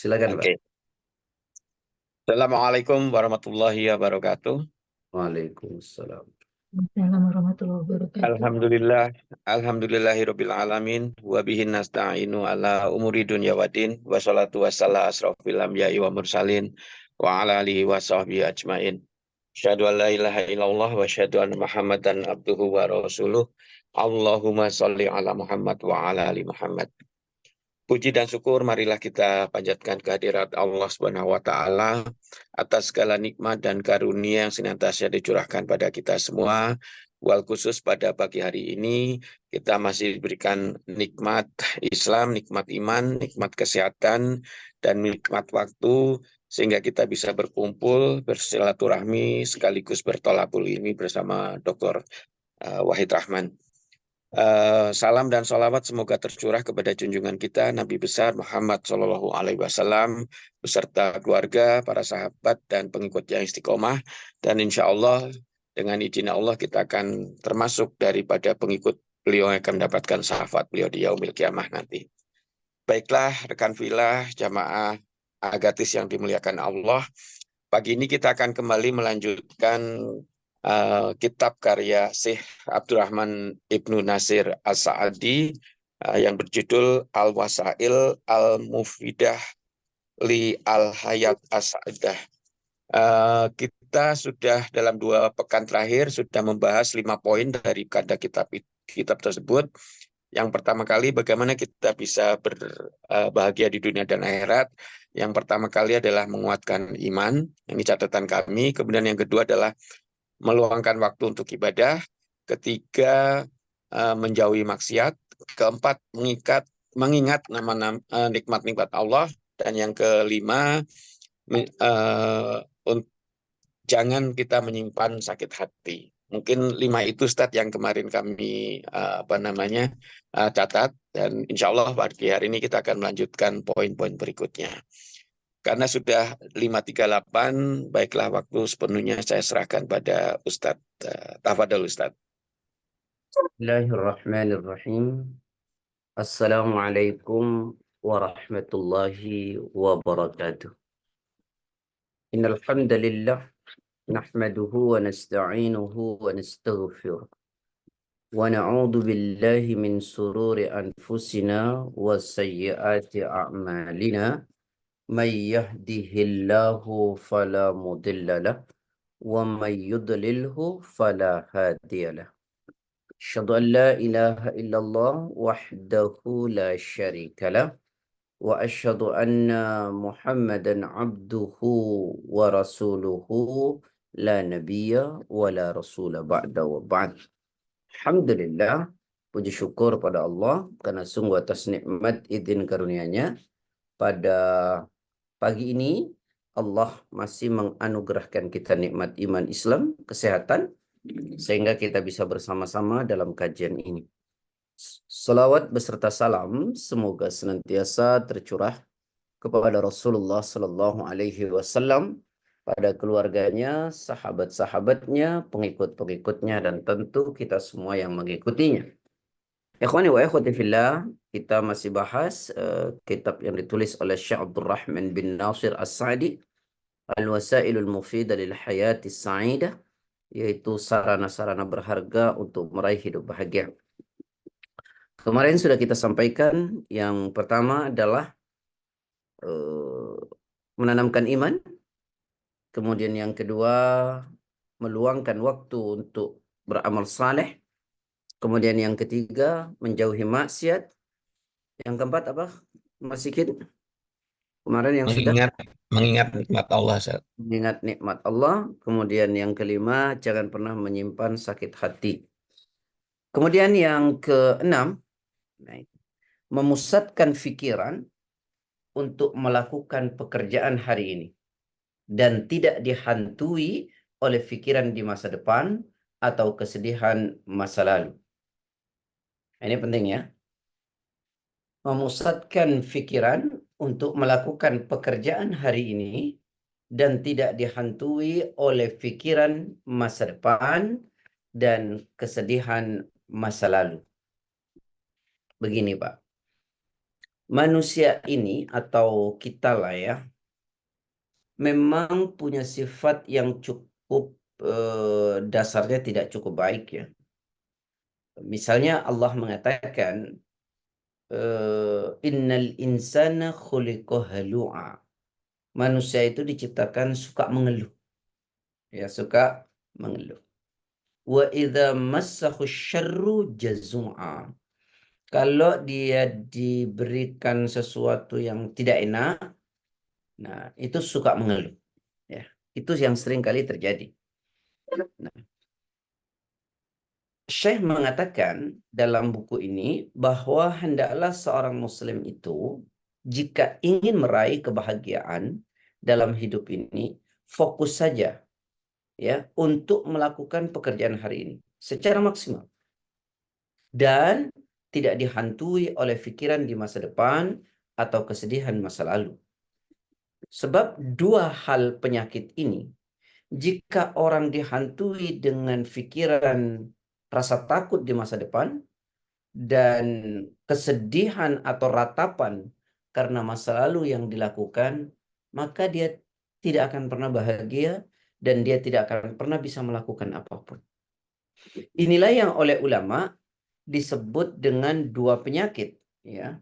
Silakan, Pak. Oke. Assalamualaikum warahmatullahi wabarakatuh. Waalaikumsalam. Assalamualaikum warahmatullahi wabarakatuh. Alhamdulillah, alhamdulillahirabbil alamin wa bihi nasta'inu ala umuri dunya waddin wa salatu wassalam asrofil anbiya'i wa mursalin wa ala alihi wa sahbihi ajmain. Asyhadu an la ilaha illallah wa asyhadu anna Muhammadan abduhu wa rasuluh. Allahumma sholli ala Muhammad wa ala ali Muhammad. Puji dan syukur marilah kita panjatkan kehadirat Allah Subhanahu wa taala atas segala nikmat dan karunia yang senantiasa dicurahkan pada kita semua. Wal khusus pada pagi hari ini kita masih diberikan nikmat Islam, nikmat iman, nikmat kesehatan dan nikmat waktu sehingga kita bisa berkumpul, bersilaturahmi sekaligus bertolabul ilmi bersama Dr. Wahid Rahman. Salam dan salawat semoga tercurah kepada junjungan kita Nabi besar Muhammad SAW beserta keluarga, para sahabat dan pengikut yang istiqomah, dan insya Allah dengan izin Allah kita akan termasuk daripada pengikut beliau yang akan mendapatkan syafaat beliau di yaumil kiamah nanti. Baiklah rekan filah jamaah agatis yang dimuliakan Allah, pagi ini kita akan kembali melanjutkan kitab karya Syekh Abdurrahman Ibnu Nasir As-Sa'adi yang berjudul Al-Wasail Al-Mufidah li Al-Hayat As-Sa'adah. Kita sudah dalam 2 pekan terakhir sudah membahas 5 poin dari kitab tersebut. Yang pertama kali bagaimana kita bisa berbahagia di dunia dan akhirat. Yang pertama kali adalah menguatkan iman, ini catatan kami. Kemudian yang kedua adalah meluangkan waktu untuk ibadah. Ketiga, menjauhi maksiat. Keempat, mengingat nikmat-nikmat Allah. Dan yang kelima, jangan kita menyimpan sakit hati. Mungkin 5 itu Ustadz yang kemarin kami catat, dan insya Allah pagi hari ini kita akan melanjutkan poin-poin berikutnya. Karena sudah 5.38, baiklah waktu sepenuhnya saya serahkan pada Ustadz. Tafadhol Ustadz. Bismillahirrahmanirrahim. Assalamualaikum warahmatullahi wabarakatuh. Innal hamdalillah nahmaduhu wa nasta'inuhu wa nastaghfiruh. Wa na'udzu billahi min sururi anfusina wa sayyiati a'malina. May yahdihillahu fala mudilla lahu wa may yudlilhu fala hadiya lahu. Asyhadu an la ilaha illallah wahdahu la syarika lah wa asyhadu anna Muhammadan abduhu wa rasuluhu la nabiyya wa la rasula ba'da wa ba'd. Alhamdulillah, puji syukur pada Allah karena sungguh atas nikmat izin karunia-Nya pada pagi ini Allah masih menganugerahkan kita nikmat iman Islam, kesehatan, sehingga kita bisa bersama-sama dalam kajian ini. Salawat beserta salam semoga senantiasa tercurah kepada Rasulullah Sallallahu Alaihi Wasallam, pada keluarganya, sahabat-sahabatnya, pengikut-pengikutnya, dan tentu kita semua yang mengikutinya. Ikhwani wa ikhwati fillah, kita masih bahas kitab yang ditulis oleh Syekh Abdurrahman bin Nasir As-Sa'di, Al-Wasailul Mufidah lil Hayati Sa'idah, yaitu sarana-sarana berharga untuk meraih hidup bahagia. Kemarin sudah kita sampaikan yang pertama adalah menanamkan iman, kemudian yang kedua meluangkan waktu untuk beramal saleh, kemudian yang ketiga menjauhi maksiat, yang keempat apa Mas Sikit? Kemarin yang mengingat nikmat Allah, Ustaz. Mengingat nikmat Allah, kemudian yang kelima jangan pernah menyimpan sakit hati. Kemudian yang keenam, memusatkan pikiran untuk melakukan pekerjaan hari ini dan tidak dihantui oleh pikiran di masa depan atau kesedihan masa lalu. Ini penting ya. Memusatkan pikiran untuk melakukan pekerjaan hari ini dan tidak dihantui oleh pikiran masa depan dan kesedihan masa lalu. Begini Pak, manusia ini atau kita lah ya, memang punya sifat yang cukup dasarnya tidak cukup baik ya. Misalnya Allah mengatakan innal insana khuliqa halu'a. Manusia itu diciptakan suka mengeluh. Ya, suka mengeluh. Wa idza massahu syarru jazu'a. Kalau dia diberikan sesuatu yang tidak enak, nah itu suka mengeluh. Ya, itu yang sering kali terjadi. Nah, Syekh mengatakan dalam buku ini bahwa hendaklah seorang muslim itu jika ingin meraih kebahagiaan dalam hidup ini, fokus saja ya untuk melakukan pekerjaan hari ini secara maksimal dan tidak dihantui oleh pikiran di masa depan atau kesedihan masa lalu. Sebab dua hal penyakit ini, jika orang dihantui dengan pikiran rasa takut di masa depan dan kesedihan atau ratapan karena masa lalu yang dilakukan, maka dia tidak akan pernah bahagia dan dia tidak akan pernah bisa melakukan apapun. Inilah yang oleh ulama disebut dengan dua penyakit. Ya,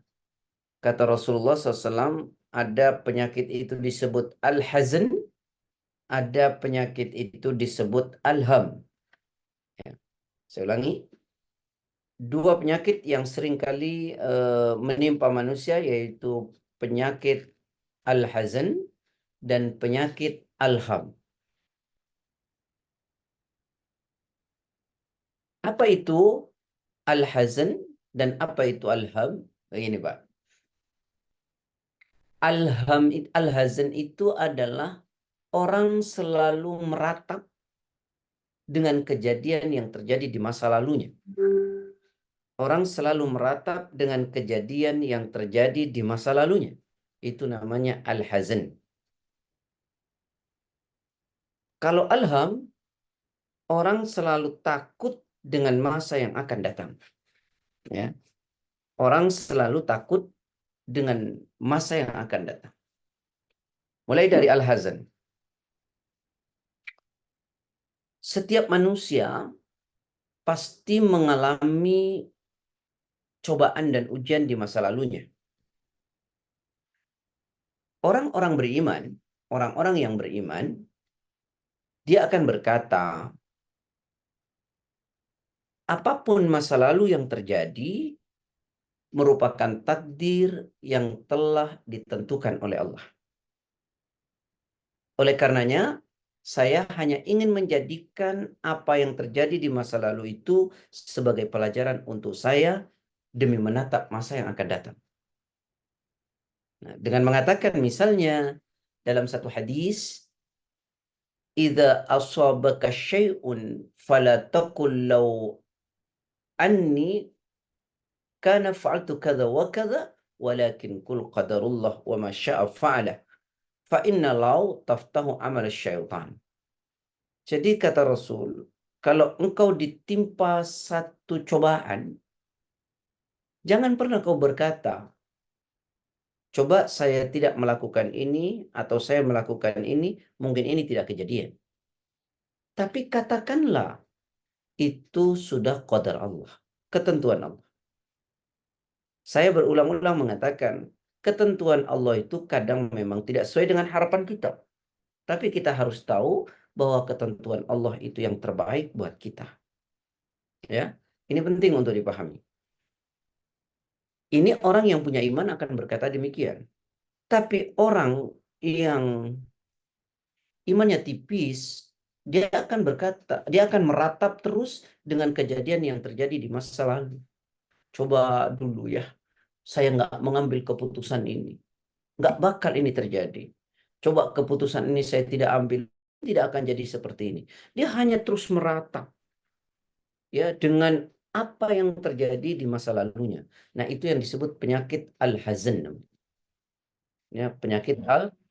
kata Rasulullah SAW, ada penyakit itu disebut al-hazn, ada penyakit itu disebut al-ham. Ya. Saya ulangi, dua penyakit yang seringkali menimpa manusia yaitu penyakit al-hazn dan penyakit al-ham. Apa itu al-hazn dan apa itu al-ham? Begini Pak. Al-hazn itu adalah orang selalu meratap dengan kejadian yang terjadi di masa lalunya. Orang selalu meratap dengan kejadian yang terjadi di masa lalunya. Itu namanya al-hazn. Kalau al-ham, orang selalu takut dengan masa yang akan datang. Ya. Orang selalu takut dengan masa yang akan datang. Mulai dari al-hazn. Setiap manusia pasti mengalami cobaan dan ujian di masa lalunya. Orang-orang beriman, orang-orang yang beriman, dia akan berkata, apapun masa lalu yang terjadi merupakan takdir yang telah ditentukan oleh Allah. Oleh karenanya, saya hanya ingin menjadikan apa yang terjadi di masa lalu itu sebagai pelajaran untuk saya demi menatap masa yang akan datang. Nah, dengan mengatakan misalnya dalam satu hadis, "Idza asabaka syai'un fala taqul law anni kana fa'altu kadza wa kadza, walakin qul qadarullah wa ma syaa fa'ala. Fa inna law taftahu amal syaitan." Jadi kata Rasul, kalau engkau ditimpa satu cobaan, jangan pernah kau berkata, coba saya tidak melakukan ini atau saya melakukan ini, mungkin ini tidak kejadian. Tapi katakanlah, itu sudah qadar Allah, ketentuan Allah. Saya berulang-ulang mengatakan, ketentuan Allah itu kadang memang tidak sesuai dengan harapan kita. Tapi kita harus tahu bahwa ketentuan Allah itu yang terbaik buat kita. Ya, ini penting untuk dipahami. Ini orang yang punya iman akan berkata demikian. Tapi orang yang imannya tipis, dia akan berkata, dia akan meratap terus dengan kejadian yang terjadi di masa lalu. Coba dulu ya, saya nggak mengambil keputusan ini. Nggak bakal ini terjadi. Coba keputusan ini saya tidak ambil, tidak akan jadi seperti ini. Dia hanya terus meratap ya dengan apa yang terjadi di masa lalunya. Nah, itu yang disebut penyakit al-hazn. Ya, penyakit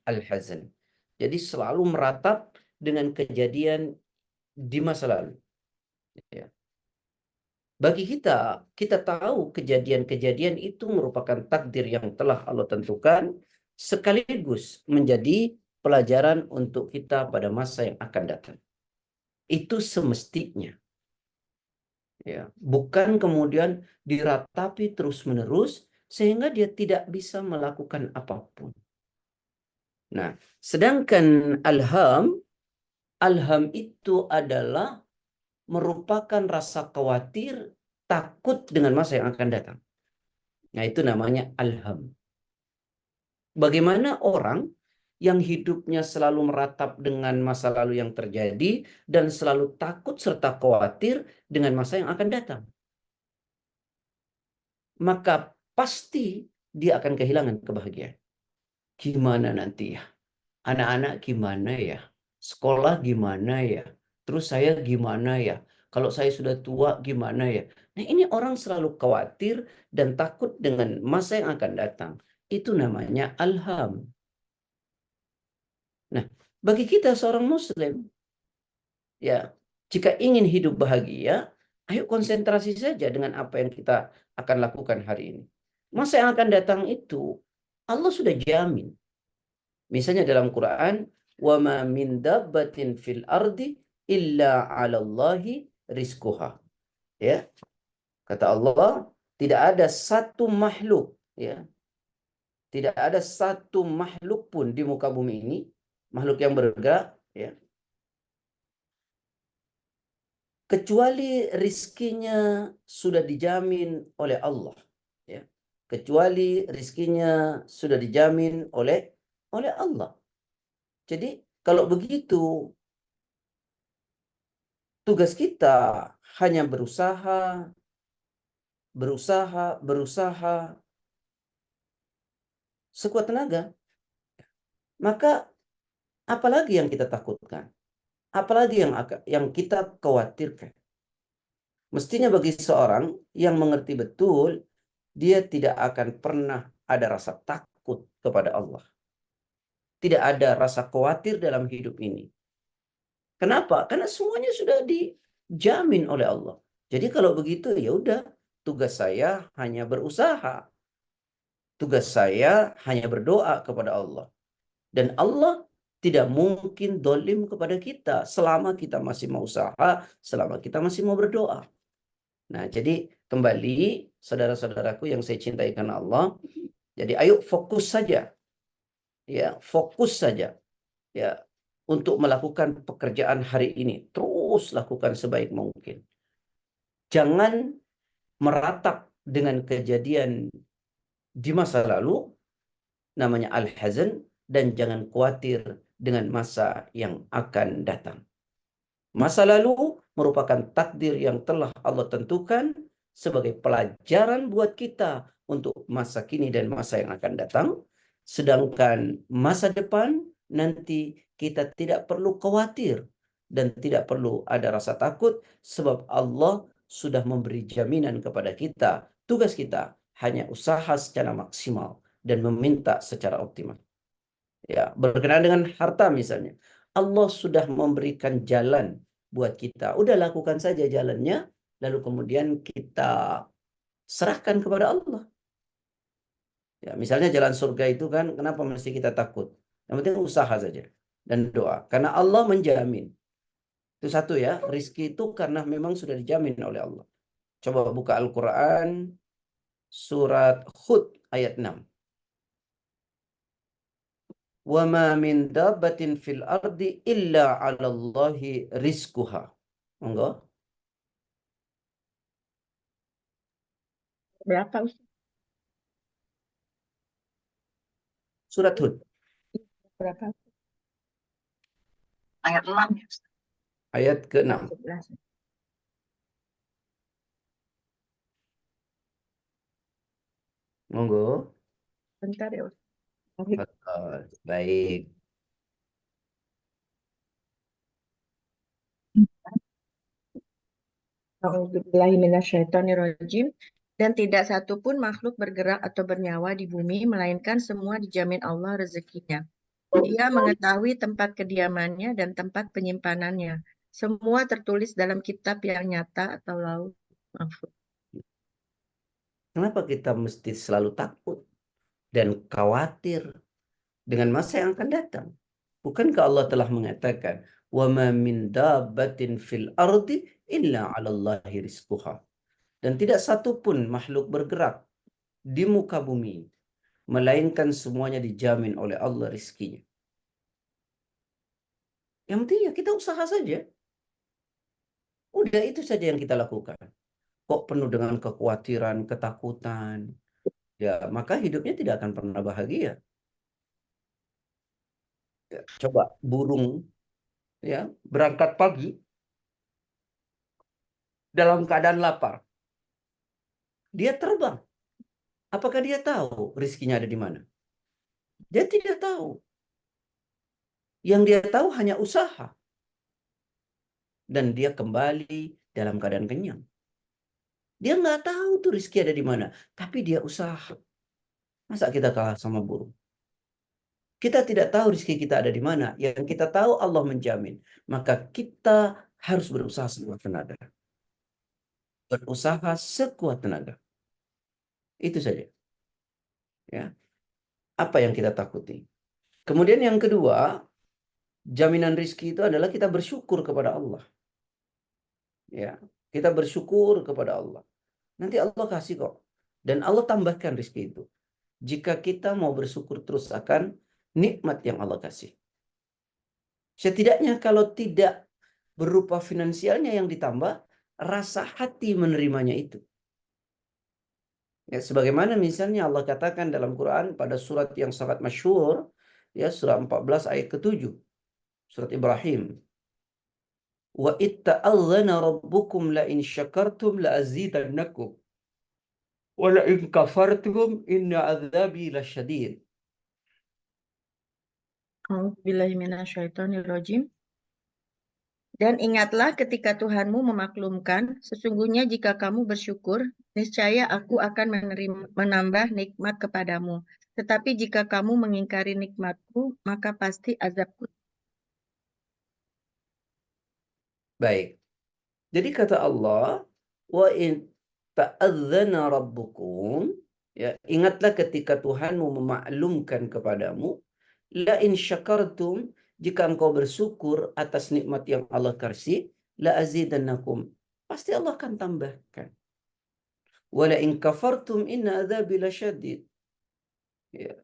al-hazn. Jadi selalu meratap dengan kejadian di masa lalu. Ya. Bagi kita tahu kejadian-kejadian itu merupakan takdir yang telah Allah tentukan, sekaligus menjadi pelajaran untuk kita pada masa yang akan datang. Itu semestinya. Ya, bukan kemudian diratapi terus-menerus sehingga dia tidak bisa melakukan apapun. Nah, sedangkan alham itu adalah merupakan rasa khawatir, takut dengan masa yang akan datang. Nah, itu namanya alham. Bagaimana orang yang hidupnya selalu meratap dengan masa lalu yang terjadi dan selalu takut serta khawatir dengan masa yang akan datang, maka pasti dia akan kehilangan kebahagiaan. Gimana nanti ya? Anak-anak gimana ya? Sekolah gimana ya? Terus saya gimana ya? Kalau saya sudah tua gimana ya? Nah, ini orang selalu khawatir dan takut dengan masa yang akan datang. Itu namanya alham. Nah, bagi kita seorang muslim, ya, jika ingin hidup bahagia, ayo konsentrasi saja dengan apa yang kita akan lakukan hari ini. Masa yang akan datang itu Allah sudah jamin. Misalnya dalam Quran, wa ma min dabbatin fil ardi illa 'alallahi rizquha. Ya, kata Allah, tidak ada satu makhluk, ya, tidak ada satu makhluk pun di muka bumi ini, makhluk yang bergerak, ya, kecuali rizkinya sudah dijamin oleh Allah, ya. Kecuali rizkinya sudah dijamin oleh Allah. Jadi kalau begitu, tugas kita hanya berusaha, sekuat tenaga. Maka apalagi yang kita takutkan? Apalagi yang kita khawatirkan? Mestinya bagi seorang yang mengerti betul, dia tidak akan pernah ada rasa takut kepada Allah. Tidak ada rasa khawatir dalam hidup ini. Kenapa? Karena semuanya sudah dijamin oleh Allah. Jadi kalau begitu ya udah, tugas saya hanya berusaha. Tugas saya hanya berdoa kepada Allah. Dan Allah tidak mungkin dolim kepada kita selama kita masih mau usaha, selama kita masih mau berdoa. Nah, jadi kembali saudara-saudaraku yang saya cintai karena Allah, jadi ayo fokus saja. Ya, fokus saja. Ya, untuk melakukan pekerjaan hari ini. Terus lakukan sebaik mungkin. Jangan meratap dengan kejadian di masa lalu, namanya al-hazan, dan jangan khawatir dengan masa yang akan datang. Masa lalu merupakan takdir yang telah Allah tentukan sebagai pelajaran buat kita untuk masa kini dan masa yang akan datang. Sedangkan masa depan nanti kita tidak perlu khawatir dan tidak perlu ada rasa takut sebab Allah sudah memberi jaminan kepada kita. Tugas kita hanya usaha secara maksimal dan meminta secara optimal. Ya, berkenaan dengan harta misalnya, Allah sudah memberikan jalan buat kita. Udah lakukan saja jalannya, lalu kemudian kita serahkan kepada Allah. Ya, misalnya jalan surga itu kan, kenapa mesti kita takut? Yang penting usaha saja dan doa. Karena Allah menjamin. Itu satu ya, rizki itu karena memang sudah dijamin oleh Allah. Coba buka Al-Quran, surat Hud ayat 6. Wa ma min dabbatin fil ardi illa 'ala Allahi rizquha. Monggo. Berapa Ustaz? Surat Hud Berapa? Ayat 6 ya Ustaz. ayat ke-6. 11. Monggo. Bentar ya Ustaz. Baik. A'udzubillahiminasyaitonirrajim. Dan tidak satu pun makhluk bergerak atau bernyawa di bumi, melainkan semua dijamin Allah rezekinya. Dia mengetahui tempat kediamannya dan tempat penyimpanannya. Semua tertulis dalam kitab yang nyata atau laut. Maaf. Kenapa kita mesti selalu takut dan khawatir dengan masa yang akan datang? Bukankah Allah telah mengatakan, "Wa ma min dabbatin fil ardi illa 'ala Allahi rizquha." Dan tidak satu pun makhluk bergerak di muka bumi melainkan semuanya dijamin oleh Allah rizkinya. Yang penting ya kita usaha saja. Udah itu saja yang kita lakukan. Kok penuh dengan kekhawatiran, ketakutan, ya maka hidupnya tidak akan pernah bahagia. Ya, coba burung ya berangkat pagi dalam keadaan lapar. Dia terbang. Apakah dia tahu rizkinya ada di mana? Dia tidak tahu. Yang dia tahu hanya usaha. Dan dia kembali dalam keadaan kenyang. Dia nggak tahu tuh rizki ada di mana. Tapi dia usaha. Masa kita kalah sama burung? Kita tidak tahu rizki kita ada di mana. Yang kita tahu Allah menjamin. Maka kita harus berusaha sekuat tenaga. Berusaha sekuat tenaga. Itu saja. Ya. Apa yang kita takuti? Kemudian yang kedua, jaminan rizki itu adalah kita bersyukur kepada Allah. Ya, kita bersyukur kepada Allah. Nanti Allah kasih kok. Dan Allah tambahkan rizki itu. Jika kita mau bersyukur terus akan nikmat yang Allah kasih. Setidaknya kalau tidak berupa finansialnya yang ditambah, rasa hati menerimanya itu. Ya, sebagaimana misalnya Allah katakan dalam Quran pada surat yang sangat masyhur, ya surah 14 ayat ke-7, surat Ibrahim. Wa itta'adzana rabbukum la in syakartum la azidannakum wa la in kafartum inna adzabi lasyadid. A'udzubillahi minasyaitonirrajim. Dan ingatlah ketika Tuhanmu memaklumkan, sesungguhnya jika kamu bersyukur, niscaya aku akan menambah nikmat kepadamu. Tetapi jika kamu mengingkari nikmatku, maka pasti azabku. Baik. Jadi kata Allah, wa in ta'adzana rabbukum, ya, ingatlah ketika Tuhanmu memaklumkan kepadamu, la in syakartum, jika engkau bersyukur atas nikmat yang Allah kasih, la azidannakum, pasti Allah akan tambahkan. Wa la in kafartum inna adzabi lasyadid. Ya.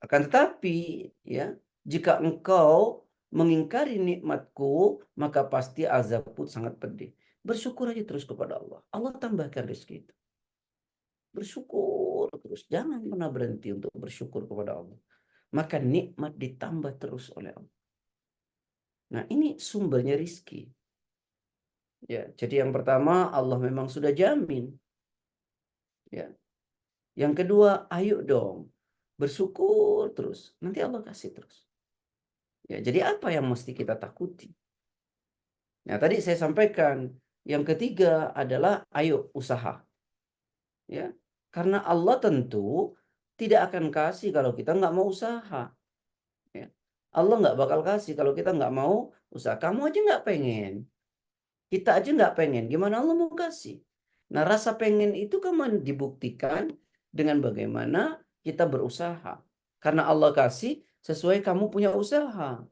Akan tetapi, ya, jika engkau mengingkari nikmatku, maka pasti azabku sangat pedih. Bersyukur aja terus kepada Allah. Allah tambahkan rezeki itu. Bersyukur terus. Jangan pernah berhenti untuk bersyukur kepada Allah. Maka nikmat ditambah terus oleh Allah. Nah, ini sumbernya rizki. Ya, jadi yang pertama Allah memang sudah jamin. Ya. Yang kedua, ayo dong bersyukur terus. Nanti Allah kasih terus. Ya, jadi apa yang mesti kita takuti? Nah, tadi saya sampaikan yang ketiga adalah ayo usaha. Ya. Karena Allah tentu tidak akan kasih kalau kita nggak mau usaha. Ya. Allah nggak bakal kasih kalau kita nggak mau usaha. Kamu aja nggak pengen. Kita aja nggak pengen. Gimana Allah mau kasih? Nah, rasa pengen itu kan dibuktikan dengan bagaimana kita berusaha. Karena Allah kasih sesuai kamu punya usaha.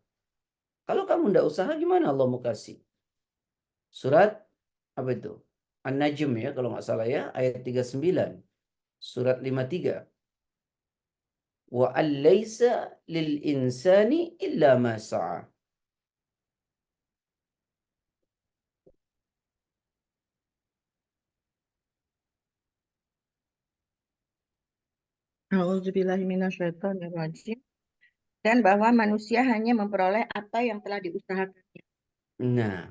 Kalau kamu nggak usaha, gimana Allah mau kasih? Surat apa itu? An-Najm ya kalau nggak salah ya, ayat 39. Surat 53. Wa allaysa lil insani illa ma sa'a. A'udzubillahi minasyaitonirrajim. Dan bahwa manusia hanya memperoleh apa yang telah diusahakannya. Nah,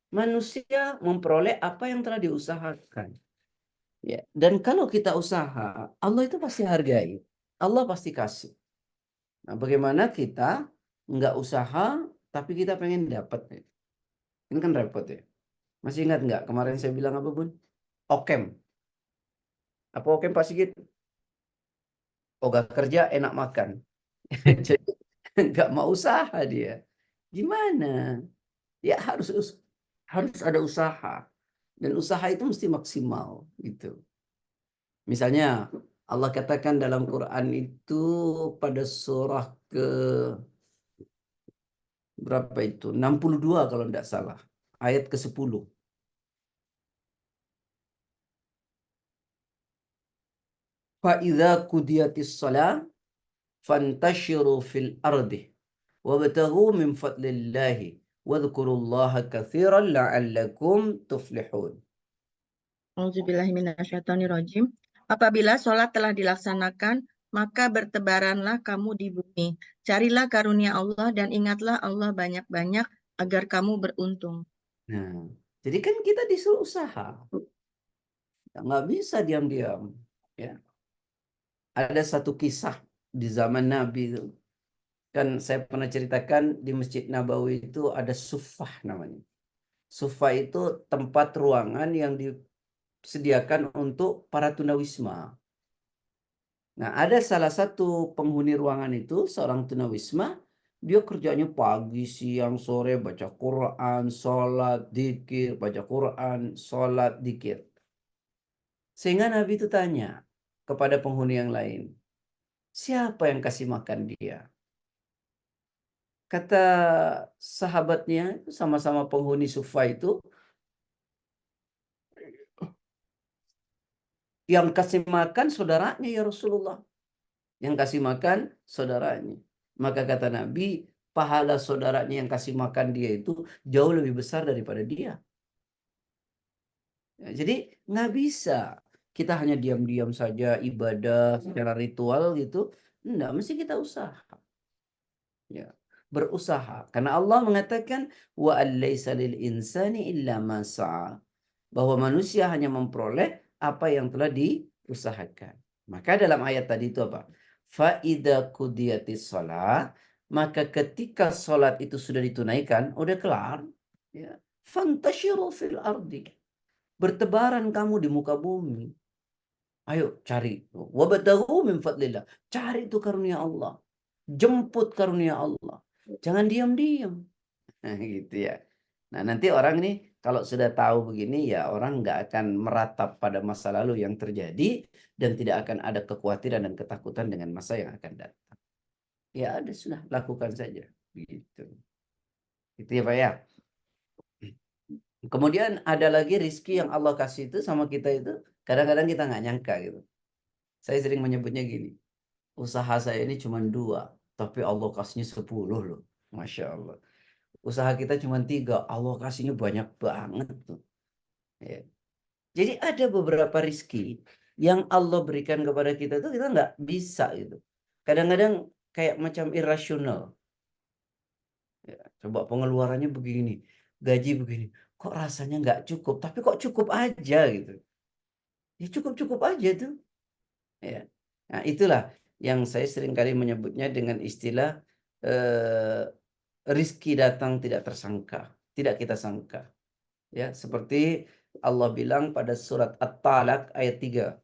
manusia memperoleh apa yang telah diusahakan. Ya, dan kalau kita usaha, Allah itu pasti hargai. Allah pasti kasih. Nah, bagaimana kita nggak usaha tapi kita pengen dapat? Ini kan repot ya. Masih ingat nggak kemarin saya bilang apa Bun? Okem. Apa okem Pak Sigit? Ogah kerja enak makan. Jadi nggak mau usaha dia. Gimana? Ya harus ada usaha. Dan usaha itu mesti maksimal gitu. Misalnya Allah katakan dalam Quran itu pada surah ke berapa itu? 62 kalau tidak salah. Ayat ke-10. Fa idza qudiyatis shalah fantashiru fil ardi wabtaghu min fadlillahi wadhkurullaha katsiran la'allakum tuflihun. Auzubillahiminasyaitonirrajim. Apabila sholat telah dilaksanakan, maka bertebaranlah kamu di bumi. Carilah karunia Allah dan ingatlah Allah banyak-banyak agar kamu beruntung. Nah, jadi kan kita disuruh usaha. Nggak bisa diam-diam. Ya. Ada satu kisah di zaman Nabi itu. Kan saya pernah ceritakan di Masjid Nabawi itu ada suffah namanya. Suffah itu tempat ruangan yang disediakan untuk para tunawisma. Nah, ada salah satu penghuni ruangan itu, seorang tunawisma, dia kerjanya pagi, siang, sore, baca Quran, sholat, dikir, baca Quran, sholat, dikir. Sehingga Nabi itu tanya kepada penghuni yang lain, siapa yang kasih makan dia? Kata sahabatnya, sama-sama penghuni sufa itu, yang kasih makan saudaranya ya Rasulullah. Yang kasih makan saudaranya. Maka kata Nabi, pahala saudaranya yang kasih makan dia itu jauh lebih besar daripada dia. Ya, jadi nggak bisa kita hanya diam-diam saja ibadah secara ritual gitu. Enggak, mesti kita usaha. Ya, berusaha. Karena Allah mengatakan wa allaisa lil insani illa ma sa'a. Bahwa manusia hanya memperoleh apa yang telah diusahakan. Maka dalam ayat tadi itu apa? Fa idza qudiyatis shalah, maka ketika salat itu sudah ditunaikan, udah kelar, ya. Fantashiru fil ardi. Bertebaran kamu di muka bumi. Ayo cari. Wabtaghu min fadlillah. Cari itu karunia Allah. Jemput karunia Allah. Jangan diam-diam. Nah, gitu ya. Nah, nanti orang ini kalau sudah tahu begini ya orang nggak akan meratap pada masa lalu yang terjadi dan tidak akan ada kekhawatiran dan ketakutan dengan masa yang akan datang. Ya ada sudah lakukan saja. Gitu. Itu ya Pak ya. Kemudian ada lagi rizki yang Allah kasih itu sama kita itu kadang-kadang kita nggak nyangka gitu. Saya sering menyebutnya gini. Usaha saya ini cuma 2, tapi Allah kasihnya 10 loh. Masya Allah. Usaha kita cuma 3, Allah kasihnya banyak banget tuh. Ya. Jadi ada beberapa rizki yang Allah berikan kepada kita tuh kita nggak bisa gitu. Kadang-kadang kayak macam irasional. Ya, coba pengeluarannya begini, gaji begini, kok rasanya nggak cukup, tapi kok cukup aja gitu. Ya cukup-cukup aja tuh. Ya. Nah, itulah yang saya sering kali menyebutnya dengan istilah eh, rizki datang tidak tersangka, tidak kita sangka. Ya, seperti Allah bilang pada surat At-Talaq ayat 3.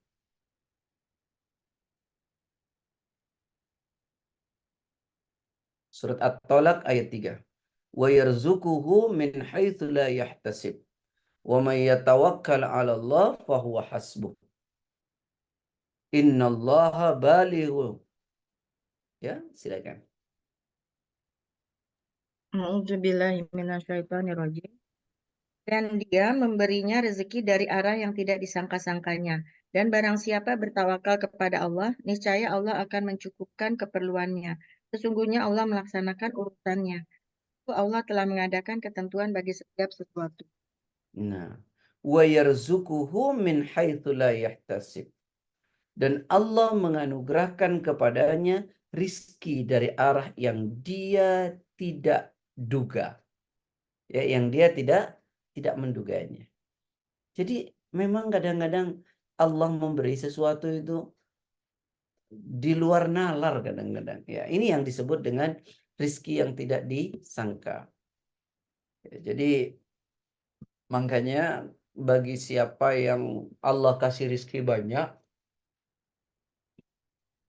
Surat At-Talaq ayat 3. Wa yarzuquhu min haitsu la yahtasib. Wa may yatawakkal 'ala Allah fa huwa hasbuh. Innallaha balighu. Ya, silakan. Auzubillahiminasyaitonirrajim. Dan dia memberinya rezeki dari arah yang tidak disangka-sangkanya. Dan barang siapa bertawakal kepada Allah, niscaya Allah akan mencukupkan keperluannya. Sesungguhnya Allah melaksanakan urusannya. Allah telah mengadakan ketentuan bagi setiap sesuatu. Nah, wa yarzuquhu min haitsu la yahtasib. Dan Allah menganugerahkan kepadanya rizki dari arah yang dia tidak duga. Ya, yang dia tidak menduganya. Jadi memang kadang-kadang Allah memberi sesuatu itu di luar nalar kadang-kadang. Ya, ini yang disebut dengan rizki yang tidak disangka. Ya, jadi makanya bagi siapa yang Allah kasih rizki banyak,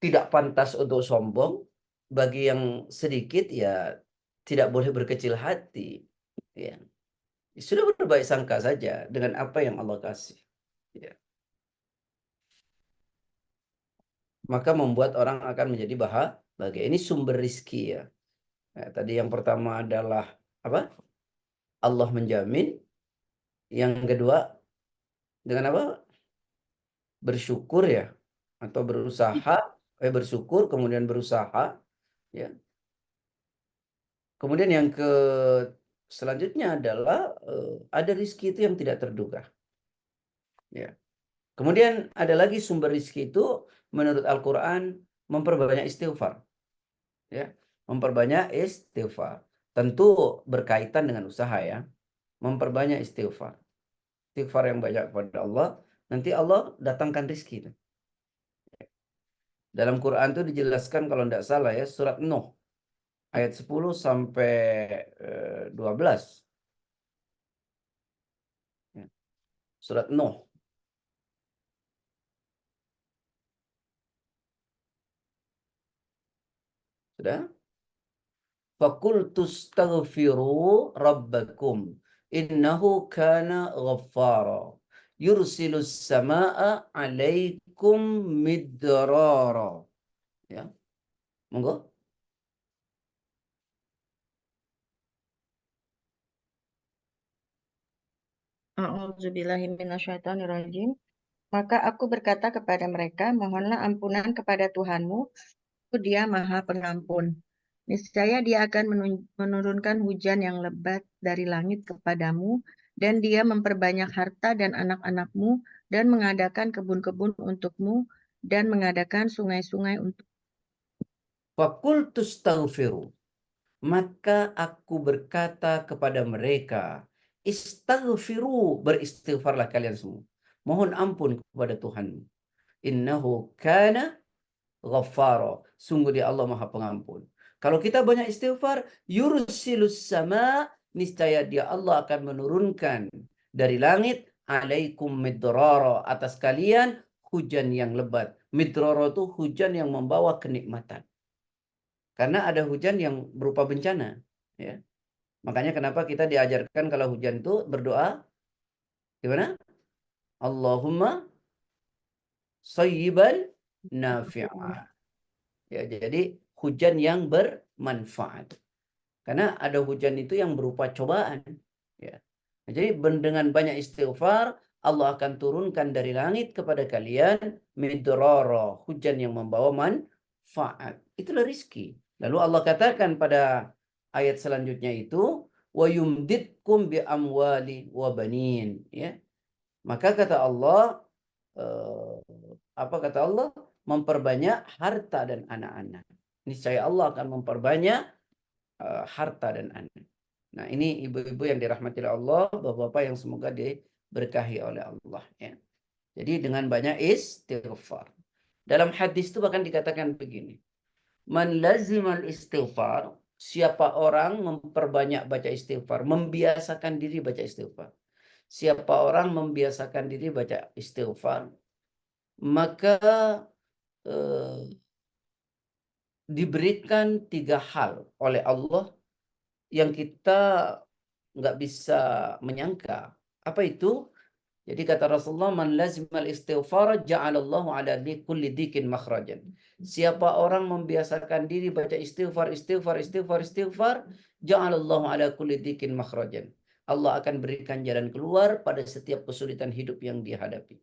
tidak pantas untuk sombong. Bagi yang sedikit ya tidak boleh berkecil hati. Ya. Sudah berbaik sangka saja dengan apa yang Allah kasih. Ya. Maka membuat orang akan menjadi bahagia. Ini sumber rizki ya. Nah, tadi yang pertama adalah apa? Allah menjamin. Yang kedua dengan apa? Bersyukur ya, atau berusaha, bersyukur kemudian berusaha ya. Kemudian yang selanjutnya adalah ada rizki itu yang tidak terduga ya. Kemudian ada lagi sumber rizki itu menurut Al-Quran memperbanyak istighfar ya, memperbanyak istighfar. Tentu berkaitan dengan usaha ya, memperbanyak istighfar. Istighfar yang banyak kepada Allah, nanti Allah datangkan rizki. Dalam Quran itu dijelaskan kalau tidak salah ya, surat Nuh ayat 10 sampai 12. Ya. Surat Nuh. Sudah? Fakultu astaghfiru rabbakum innahu kana ghaffara yursilus samaa alaikum midrara. Ya. Monggo. A'udzubillahiminasyaitonirrajim. Maka aku berkata kepada mereka, mohonlah ampunan kepada Tuhanmu, Dia Maha Pengampun. Niscaya Dia akan menurunkan hujan yang lebat dari langit kepadamu, dan Dia memperbanyak harta dan anak-anakmu, dan mengadakan kebun-kebun untukmu, dan mengadakan sungai-sungai untuk. Fakultu astaghfiru. Maka aku berkata kepada mereka, istaghfiru, beristighfarlah kalian semua. Mohon ampun kepada Tuhan. Innahu kana ghaffara. Sungguh dia Allah Maha Pengampun. Kalau kita banyak istighfar, yursilus sama, niscaya dia Allah akan menurunkan dari langit alaikum midrara, atas kalian hujan yang lebat. Midrara itu hujan yang membawa kenikmatan. Karena ada hujan yang berupa bencana, ya. Makanya kenapa kita diajarkan kalau hujan itu berdoa gimana? Allahumma sayyiban nafi'ah. Ya, jadi hujan yang bermanfaat. Karena ada hujan itu yang berupa cobaan, ya. Jadi dengan banyak istighfar Allah akan turunkan dari langit kepada kalian midrara, hujan yang membawa manfaat. Itulah rizki. Lalu Allah katakan pada ayat selanjutnya itu wa yumditkum bi amwali wa banin, ya. Maka kata Allah apa kata Allah? Memperbanyak harta dan anak-anak. Niscaya Allah akan memperbanyak harta dan anak. Nah, ini ibu-ibu yang dirahmati oleh Allah, bapak-bapak yang semoga diberkahi oleh Allah ya. Jadi dengan banyak istighfar. Dalam hadis itu bahkan dikatakan begini. Man lazimal istighfar, siapa orang memperbanyak baca istighfar, membiasakan diri baca istighfar. Siapa orang membiasakan diri baca istighfar, maka diberikan 3 hal oleh Allah yang kita nggak bisa menyangka. Apa itu? Jadi kata Rasulullah, man lazimal istighfar ja'alallahu ala kulli dikin makhrajan. Siapa orang membiasakan diri baca istighfar, istighfar, istighfar, istighfar, ja'alallahu ala kulli dikin makhrajan. Allah akan berikan jalan keluar pada setiap kesulitan hidup yang dihadapi.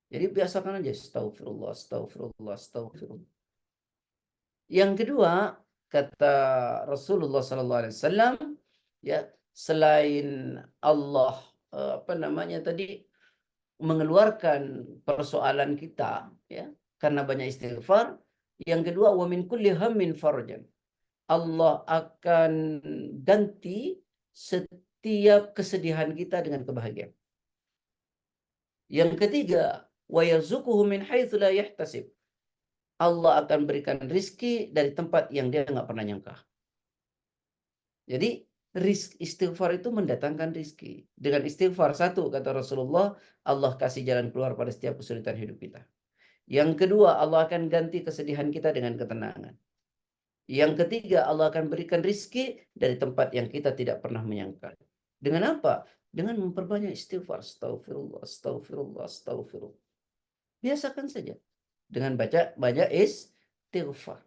Jadi biasakan aja astagfirullah, astagfirullah, astagfirullah. Yang kedua, kata Rasulullah SAW, ya, selain Allah mengeluarkan persoalan kita, ya, karena banyak istighfar. Yang kedua, wa min kulli hammin farjan. Allah akan ganti setiap kesedihan kita dengan kebahagiaan. Yang ketiga, wa yarzuquhu min haitsu la yahtasib. Allah akan berikan rizki dari tempat yang dia nggak pernah nyangka. Jadi istighfar itu mendatangkan rizki. Dengan istighfar, satu, kata Rasulullah, Allah kasih jalan keluar pada setiap kesulitan hidup kita. Yang kedua, Allah akan ganti kesedihan kita dengan ketenangan. Yang ketiga, Allah akan berikan rizki dari tempat yang kita tidak pernah menyangka. Dengan apa? Dengan memperbanyak istighfar. Astaghfirullah, astaghfirullah, astaghfirullah. Biasakan saja dengan baca banyak istighfar.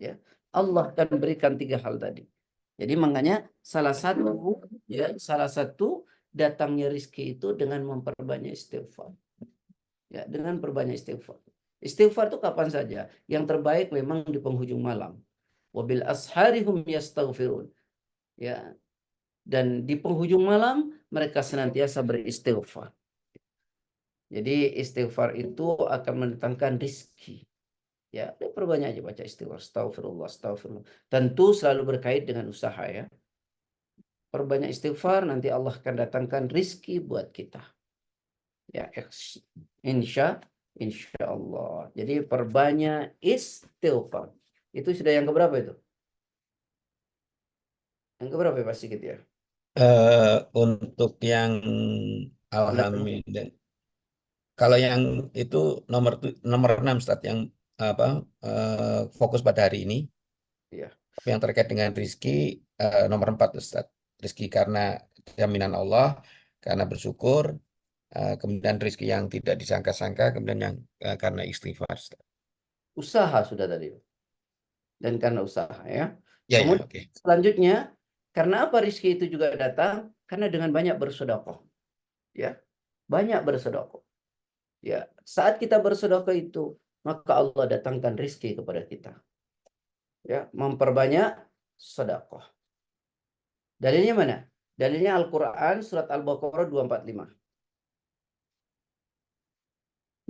Ya, Allah akan berikan 3 hal tadi. Jadi makanya salah satu datangnya rizki itu dengan memperbanyak istighfar. Ya, dengan perbanyak istighfar. Istighfar itu kapan saja. Yang terbaik memang di penghujung malam. Wabil asharihum yastaghfirun. Ya, dan di penghujung malam mereka senantiasa beristighfar. Jadi istighfar itu akan mendatangkan rizki. Ya, perbanyak aja baca istighfar. Astaghfirullah, astaghfirullah. Tentu selalu berkait dengan usaha ya. Perbanyak istighfar, nanti Allah akan datangkan rizki buat kita. Ya, insya Allah. Jadi perbanyak istighfar. Itu sudah yang keberapa itu? Yang keberapa ya pasti gitu ya? Untuk yang alhamdulillah, kalau yang itu nomor 6 Ustaz, yang fokus pada hari ini. Iya. Yang terkait dengan rizki, nomor 4 Ustaz. Rizki karena jaminan Allah, karena bersyukur, kemudian rizki yang tidak disangka-sangka, kemudian yang karena istighfar, Ustaz. Usaha sudah tadi. Dan karena usaha ya. Ya, Kemudian oke. selanjutnya, karena apa rizki itu juga datang? Karena dengan banyak bersedekah. Ya, banyak bersedekah. Ya, saat kita bersedekah itu, maka Allah datangkan rizki kepada kita. Ya, memperbanyak sedekah. Dalilnya mana? Dalilnya Al-Quran surat Al-Baqarah 245.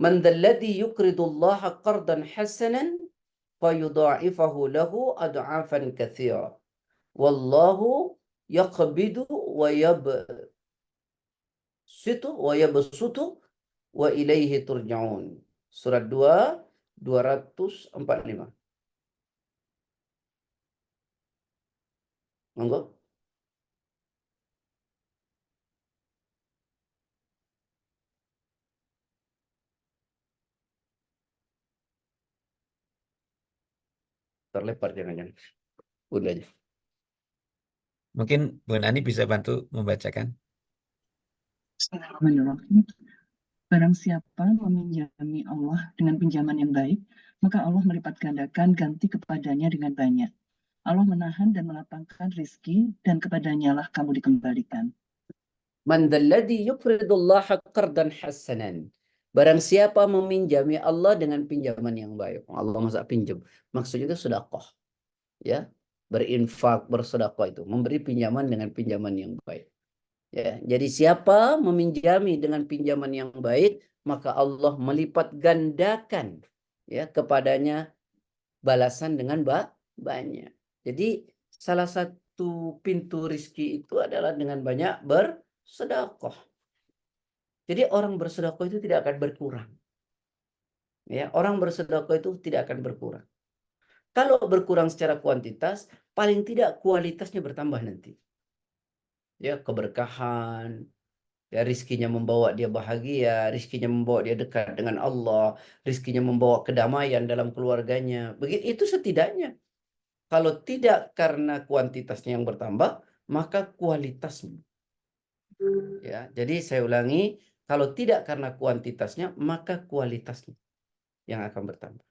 Man dzalladzi yuqridullaha qardan hasanan fayudha'ifahu lahu ad'afan katsira. Wallahu yaqbidu wa yabsutu wa ilaihi turja'un. Surat 2 245. Monggo. Terlempar jangan-jangan. Udah aja. Mungkin Bu Nani bisa bantu membacakan. Bismillahirrahmanirrahim. Barang siapa meminjami Allah dengan pinjaman yang baik, maka Allah melipat gandakan ganti kepadanya dengan banyak. Allah menahan dan melapangkan rizki, dan kepadanya lah kamu dikembalikan. Man dzalladzi yuqridullaha qardan hasanan. Barang siapa meminjami Allah dengan pinjaman yang baik. Allah masa pinjam. Maksudnya itu sedekah. Ya, berinfak, bersedekah itu, memberi pinjaman dengan pinjaman yang baik. Ya, jadi siapa meminjami dengan pinjaman yang baik, maka Allah melipat gandakan ya kepadanya balasan dengan banyak. Jadi salah satu pintu rizki itu adalah dengan banyak bersedekah. Jadi orang bersedekah itu tidak akan berkurang. Ya, orang bersedekah itu tidak akan berkurang. Kalau berkurang secara kuantitas, paling tidak kualitasnya bertambah nanti. Ya, keberkahan, ya rizkinya membawa dia bahagia, rizkinya membawa dia dekat dengan Allah, rizkinya membawa kedamaian dalam keluarganya. Begitu itu setidaknya. Kalau tidak karena kuantitasnya yang bertambah, maka kualitasnya. Ya, jadi saya ulangi, kalau tidak karena kuantitasnya, maka kualitasnya yang akan bertambah.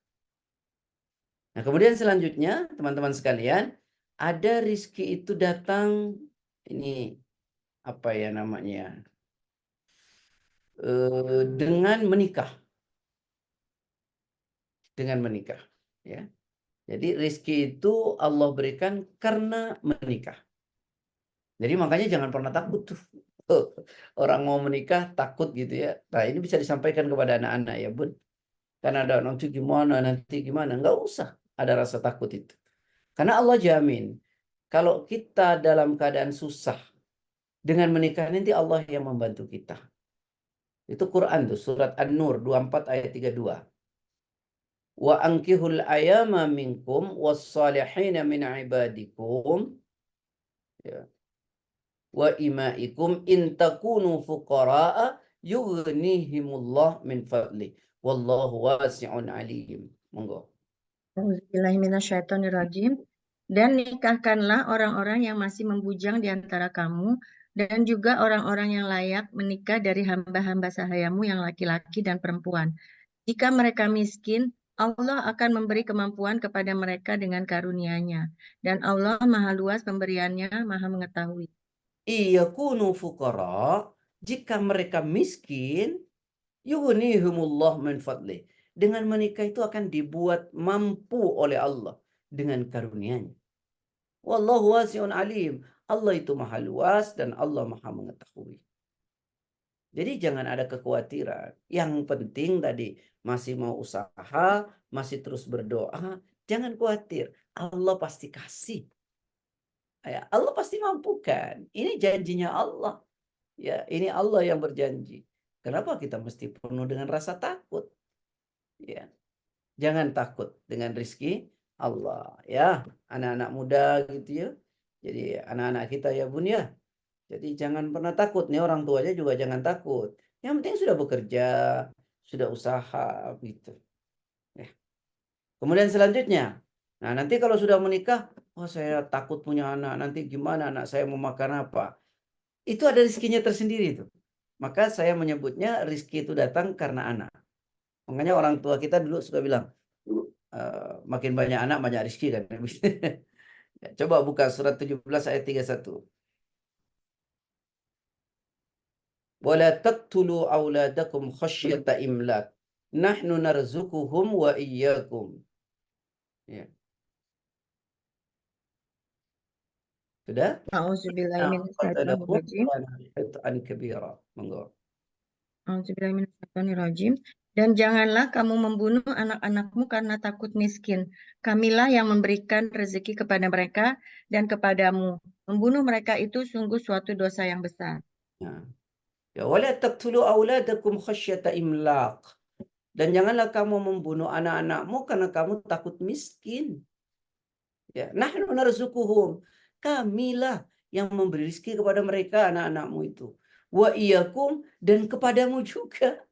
Nah, kemudian selanjutnya, teman-teman sekalian, ada rizki itu datang, ini apa ya namanya, dengan menikah. Dengan menikah. Ya. Jadi rizki itu Allah berikan karena menikah. Jadi makanya jangan pernah takut tuh. Orang mau menikah takut gitu ya. Nah ini bisa disampaikan kepada anak-anak ya bun. Karena ada nanti gimana. Nggak usah ada rasa takut itu. Karena Allah jamin. Kalau kita dalam keadaan susah. Dengan menikah nanti Allah yang membantu kita. Itu Quran tuh. Surat An-Nur 24 ayat 32. Wa ankihul ayama minkum wassalihina min ibadikum ya wa imaikum in takunu fuqara'a yughnihimullah min fadli wallahu wasi'un alim. Monggo. Auzubillahiminasyaitonirrajim. Dan nikahkanlah orang-orang yang masih membujang di antara kamu dan juga orang-orang yang layak menikah dari hamba-hamba sahayamu yang laki-laki dan perempuan. Jika mereka miskin, Allah akan memberi kemampuan kepada mereka dengan karunia-Nya. Dan Allah Maha Luas pemberiannya, Maha mengetahui. Iyakunu fuqara, jika mereka miskin, yughnihumullah min fadlih. Dengan menikah itu akan dibuat mampu oleh Allah dengan karunia-Nya. Wallahu wasi'un alim. Allah itu maha luas dan Allah maha mengetahui. Jadi jangan ada kekhawatiran. Yang penting tadi masih mau usaha, masih terus berdoa, jangan khawatir. Allah pasti kasih. Ya, Allah pasti mampukan. Ini janjinya Allah. Ya, ini Allah yang berjanji. Kenapa kita mesti penuh dengan rasa takut? Ya, jangan takut dengan rizki Allah. Ya, anak-anak muda gitu ya. Jadi anak-anak kita ya Bun ya. Jadi jangan pernah takut. Nih orang tuanya juga jangan takut. Yang penting sudah bekerja, sudah usaha gitu. Ya. Kemudian selanjutnya, nah nanti kalau sudah menikah, oh saya takut punya anak, nanti gimana anak saya mau makan apa? Itu ada rizkinya tersendiri itu. Maka saya menyebutnya rizki itu datang karena anak. Makanya orang tua kita dulu suka bilang, makin banyak anak banyak rizki kan. Ya, coba buka surat 17 ayat 31. Wala taqtulu auladakum khasyata imlak. Nahnu narzukuhum wa iyyakum. Ya. Sudah? A'udzubillahiminasyaitonirrajim. Monggo. A'udzubillahiminasyaitonirrajim. Dan janganlah kamu membunuh anak-anakmu karena takut miskin. Kamilah yang memberikan rezeki kepada mereka dan kepadamu. Membunuh mereka itu sungguh suatu dosa yang besar. Nah. Ya, wala taqtulu auladakum khasyata imlaq. Dan janganlah kamu membunuh anak-anakmu karena kamu takut miskin. Ya, nahnu narzukuhum. Kamilah yang memberi rezeki kepada mereka anak-anakmu itu. Wa iyyakum, dan kepadamu juga.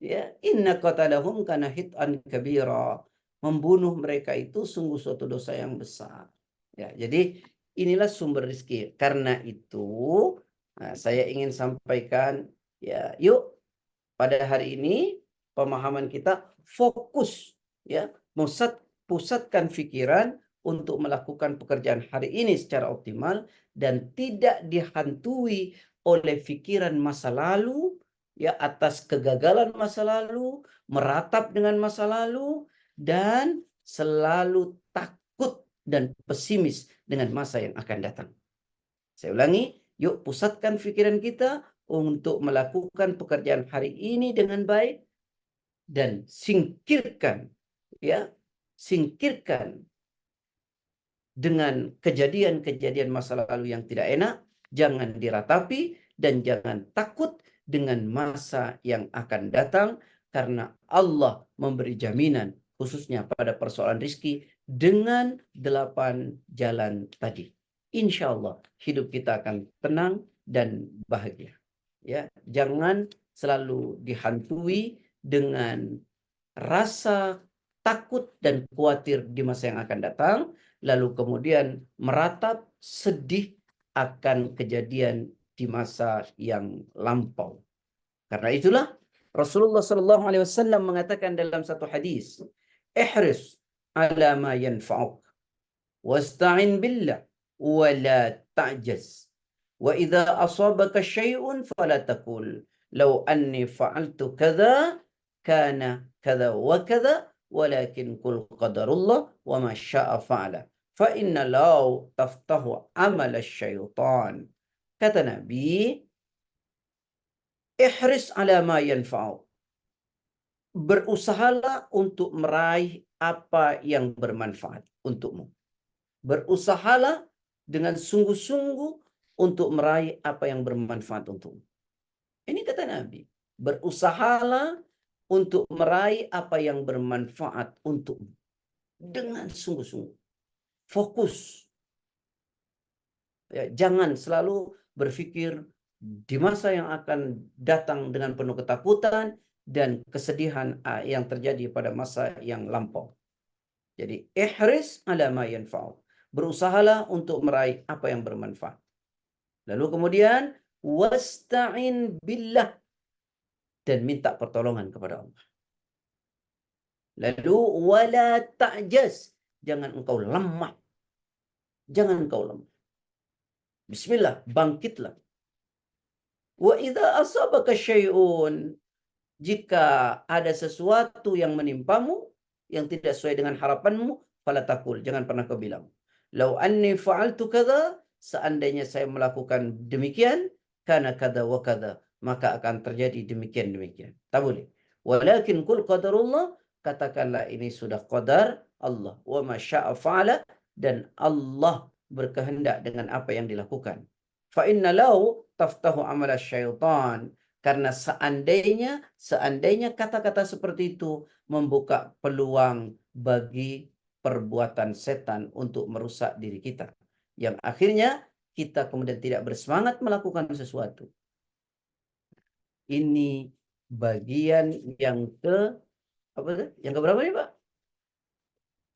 Ya, inna qatalahum kana hit'an kabira. Membunuh mereka itu sungguh suatu dosa yang besar. Ya, jadi inilah sumber rezeki. Karena itu, saya ingin sampaikan, ya, yuk pada hari ini pemahaman kita fokus, ya, pusatkan pikiran untuk melakukan pekerjaan hari ini secara optimal dan tidak dihantui oleh pikiran masa lalu, ya, atas kegagalan masa lalu, meratap dengan masa lalu, dan selalu takut dan pesimis dengan masa yang akan datang. Saya ulangi, yuk pusatkan pikiran kita untuk melakukan pekerjaan hari ini dengan baik dan singkirkan dengan kejadian-kejadian masa lalu yang tidak enak, jangan diratapi dan jangan takut dengan masa yang akan datang karena Allah memberi jaminan khususnya pada persoalan rizki dengan 8 jalan tadi. Insya Allah hidup kita akan tenang dan bahagia. Ya, jangan selalu dihantui dengan rasa takut dan khawatir di masa yang akan datang, lalu kemudian meratap sedih akan kejadian di masa yang lampau. Karena itulah Rasulullah SAW mengatakan dalam satu hadis, ihris ala ma yanfa'uk wasta'in billah wa la ta'jaz. Wa idza asabaka syai'un fala taqul law anni fa'altu kadza kana kadza wa kadza walakin qul qadarullah wa ma syaa fa'ala fa inna law taftahu amal asy-syaitan. Kata Nabi, ihris ala ma yanfa'u. Berusahalah untuk meraih apa yang bermanfaat untukmu. Berusahalah dengan sungguh-sungguh untuk meraih apa yang bermanfaat untukmu. Ini kata Nabi. Berusahalah untuk meraih apa yang bermanfaat untukmu. Dengan sungguh-sungguh. Fokus. Ya, jangan selalu berpikir di masa yang akan datang dengan penuh ketakutan dan kesedihan yang terjadi pada masa yang lampau. Jadi, ihris ala ma yanfa'u. Berusahalah untuk meraih apa yang bermanfaat. Lalu kemudian wasta'in billah, dan minta pertolongan kepada Allah. Lalu wala ta'jaz, jangan engkau lemah. Jangan engkau lemah. Bismillah, bangkitlah. Wa idza asabaka syai'un, jika ada sesuatu yang menimpamu yang tidak sesuai dengan harapanmu, fala taqul, jangan pernah kau bilang, lau anni fa'altu kadza, seandainya saya melakukan demikian, kana kadza wa kadza, maka akan terjadi demikian. Tak boleh. Walakin qul qadarullah, katakanlah ini sudah qadar Allah, wa ma syaa fa'ala, dan Allah berkehendak dengan apa yang dilakukan. Fa inna lau taftahu amala syaitan, karena seandainya kata-kata seperti itu membuka peluang bagi perbuatan setan untuk merusak diri kita, yang akhirnya kita kemudian tidak bersemangat melakukan sesuatu. Ini bagian yang yang keberapa nih Pak?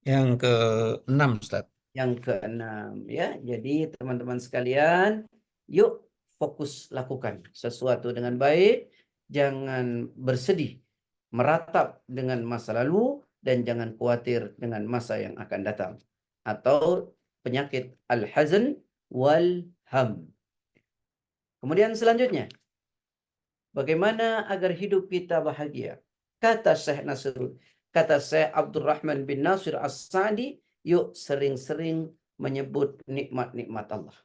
Yang ke-6, Ustaz. Yang ke-6 ya. Jadi teman-teman sekalian, yuk fokus lakukan sesuatu dengan baik, jangan bersedih, meratap dengan masa lalu, dan jangan khawatir dengan masa yang akan datang, atau penyakit al-hazan wal ham. Kemudian selanjutnya, bagaimana agar hidup kita bahagia? Kata Syekh Abdurrahman bin Nasir As-Sa'di, yuk sering-sering menyebut nikmat-nikmat Allah,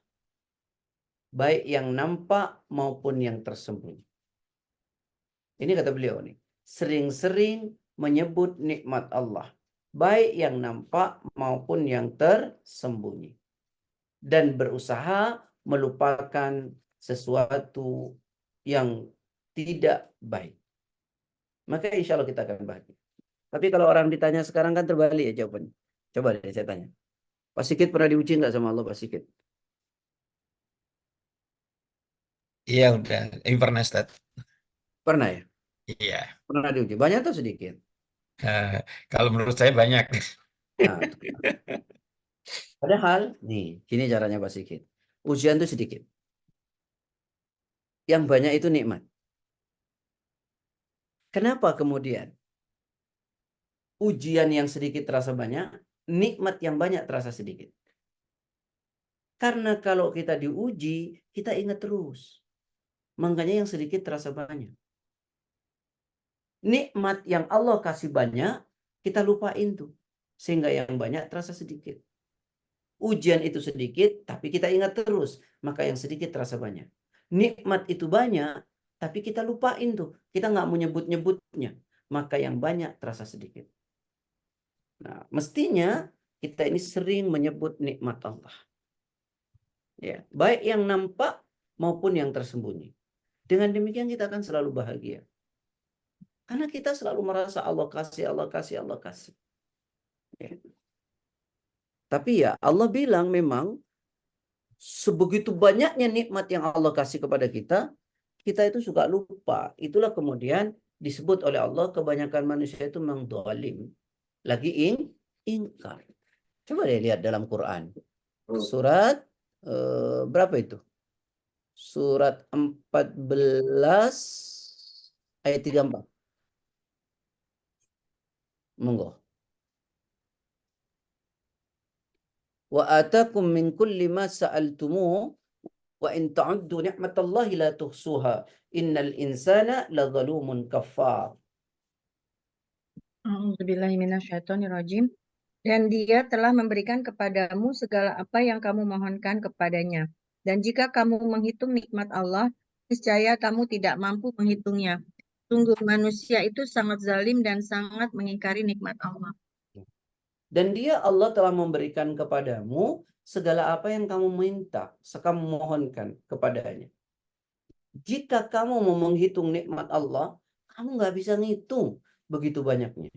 baik yang nampak maupun yang tersembunyi. Ini kata beliau nih, sering-sering menyebut nikmat Allah, baik yang nampak maupun yang tersembunyi, dan berusaha melupakan sesuatu yang tidak baik. Maka insya Allah kita akan bahagia. Tapi kalau orang ditanya sekarang kan terbalik ya jawabannya. Coba deh saya tanya, Pak Sikit pernah diuji nggak sama Allah, Pak Sikit? Iya, udah. Pernah, Ustaz. Pernah ya? Iya. Pernah diuji. Banyak atau sedikit? Kalau menurut saya banyak. Nah, padahal, nih, gini caranya Pak Sikit. Ujian itu sedikit. Yang banyak itu nikmat. Kenapa kemudian ujian yang sedikit terasa banyak, nikmat yang banyak terasa sedikit? Karena kalau kita diuji, kita ingat terus. Makanya yang sedikit terasa banyak. Nikmat yang Allah kasih banyak, kita lupain tuh. Sehingga yang banyak terasa sedikit. Ujian itu sedikit, tapi kita ingat terus. Maka yang sedikit terasa banyak. Nikmat itu banyak, tapi kita lupain tuh. Kita nggak mau nyebut-nyebutnya. Maka yang banyak terasa sedikit. Nah, mestinya kita ini sering menyebut nikmat Allah. Ya, baik yang nampak maupun yang tersembunyi. Dengan demikian kita akan selalu bahagia. Karena kita selalu merasa Allah kasih, Allah kasih, Allah kasih. Ya. Tapi ya Allah bilang memang sebegitu banyaknya nikmat yang Allah kasih kepada kita, kita itu suka lupa. Itulah kemudian disebut oleh Allah kebanyakan manusia itu memang zalim. Lagi ingkar. Coba deh lihat dalam Quran. Surat berapa itu? Surat 14 ayat 34. Monggo. Wa atakum min kulli ma sa'altumuhu wa in ta'uddu ni'matallahi la tuhsuha innal insana ladzalumun kafar. A'udzubillahiminasyaitonirrajim. Dan Dia telah memberikan kepadamu segala apa yang kamu mohonkan kepadanya. Dan jika kamu menghitung nikmat Allah, niscaya kamu tidak mampu menghitungnya. Sungguh manusia itu sangat zalim dan sangat mengingkari nikmat Allah. Dan dia Allah telah memberikan kepadamu segala apa yang kamu minta, kamu mohonkan kepadanya. Jika kamu mau menghitung nikmat Allah, kamu nggak bisa ngitung begitu banyaknya.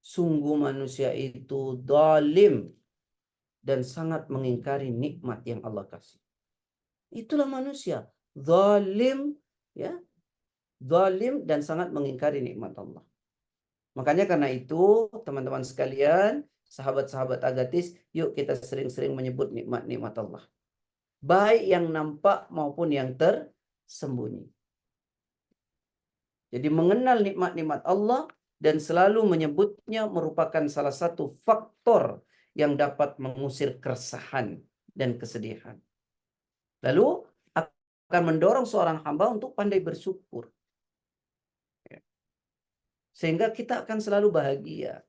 Sungguh manusia itu zalim dan sangat mengingkari nikmat yang Allah kasih. Itulah manusia, zalim, ya, zalim dan sangat mengingkari nikmat Allah. Makanya karena itu, teman-teman sekalian, sahabat-sahabat agatis, yuk kita sering-sering menyebut nikmat-nikmat Allah. baik yang nampak maupun yang tersembunyi. Jadi mengenal nikmat-nikmat Allah dan selalu menyebutnya merupakan salah satu faktor yang dapat mengusir keresahan dan kesedihan. Lalu akan mendorong seorang hamba untuk pandai bersyukur. Sehingga kita akan selalu bahagia.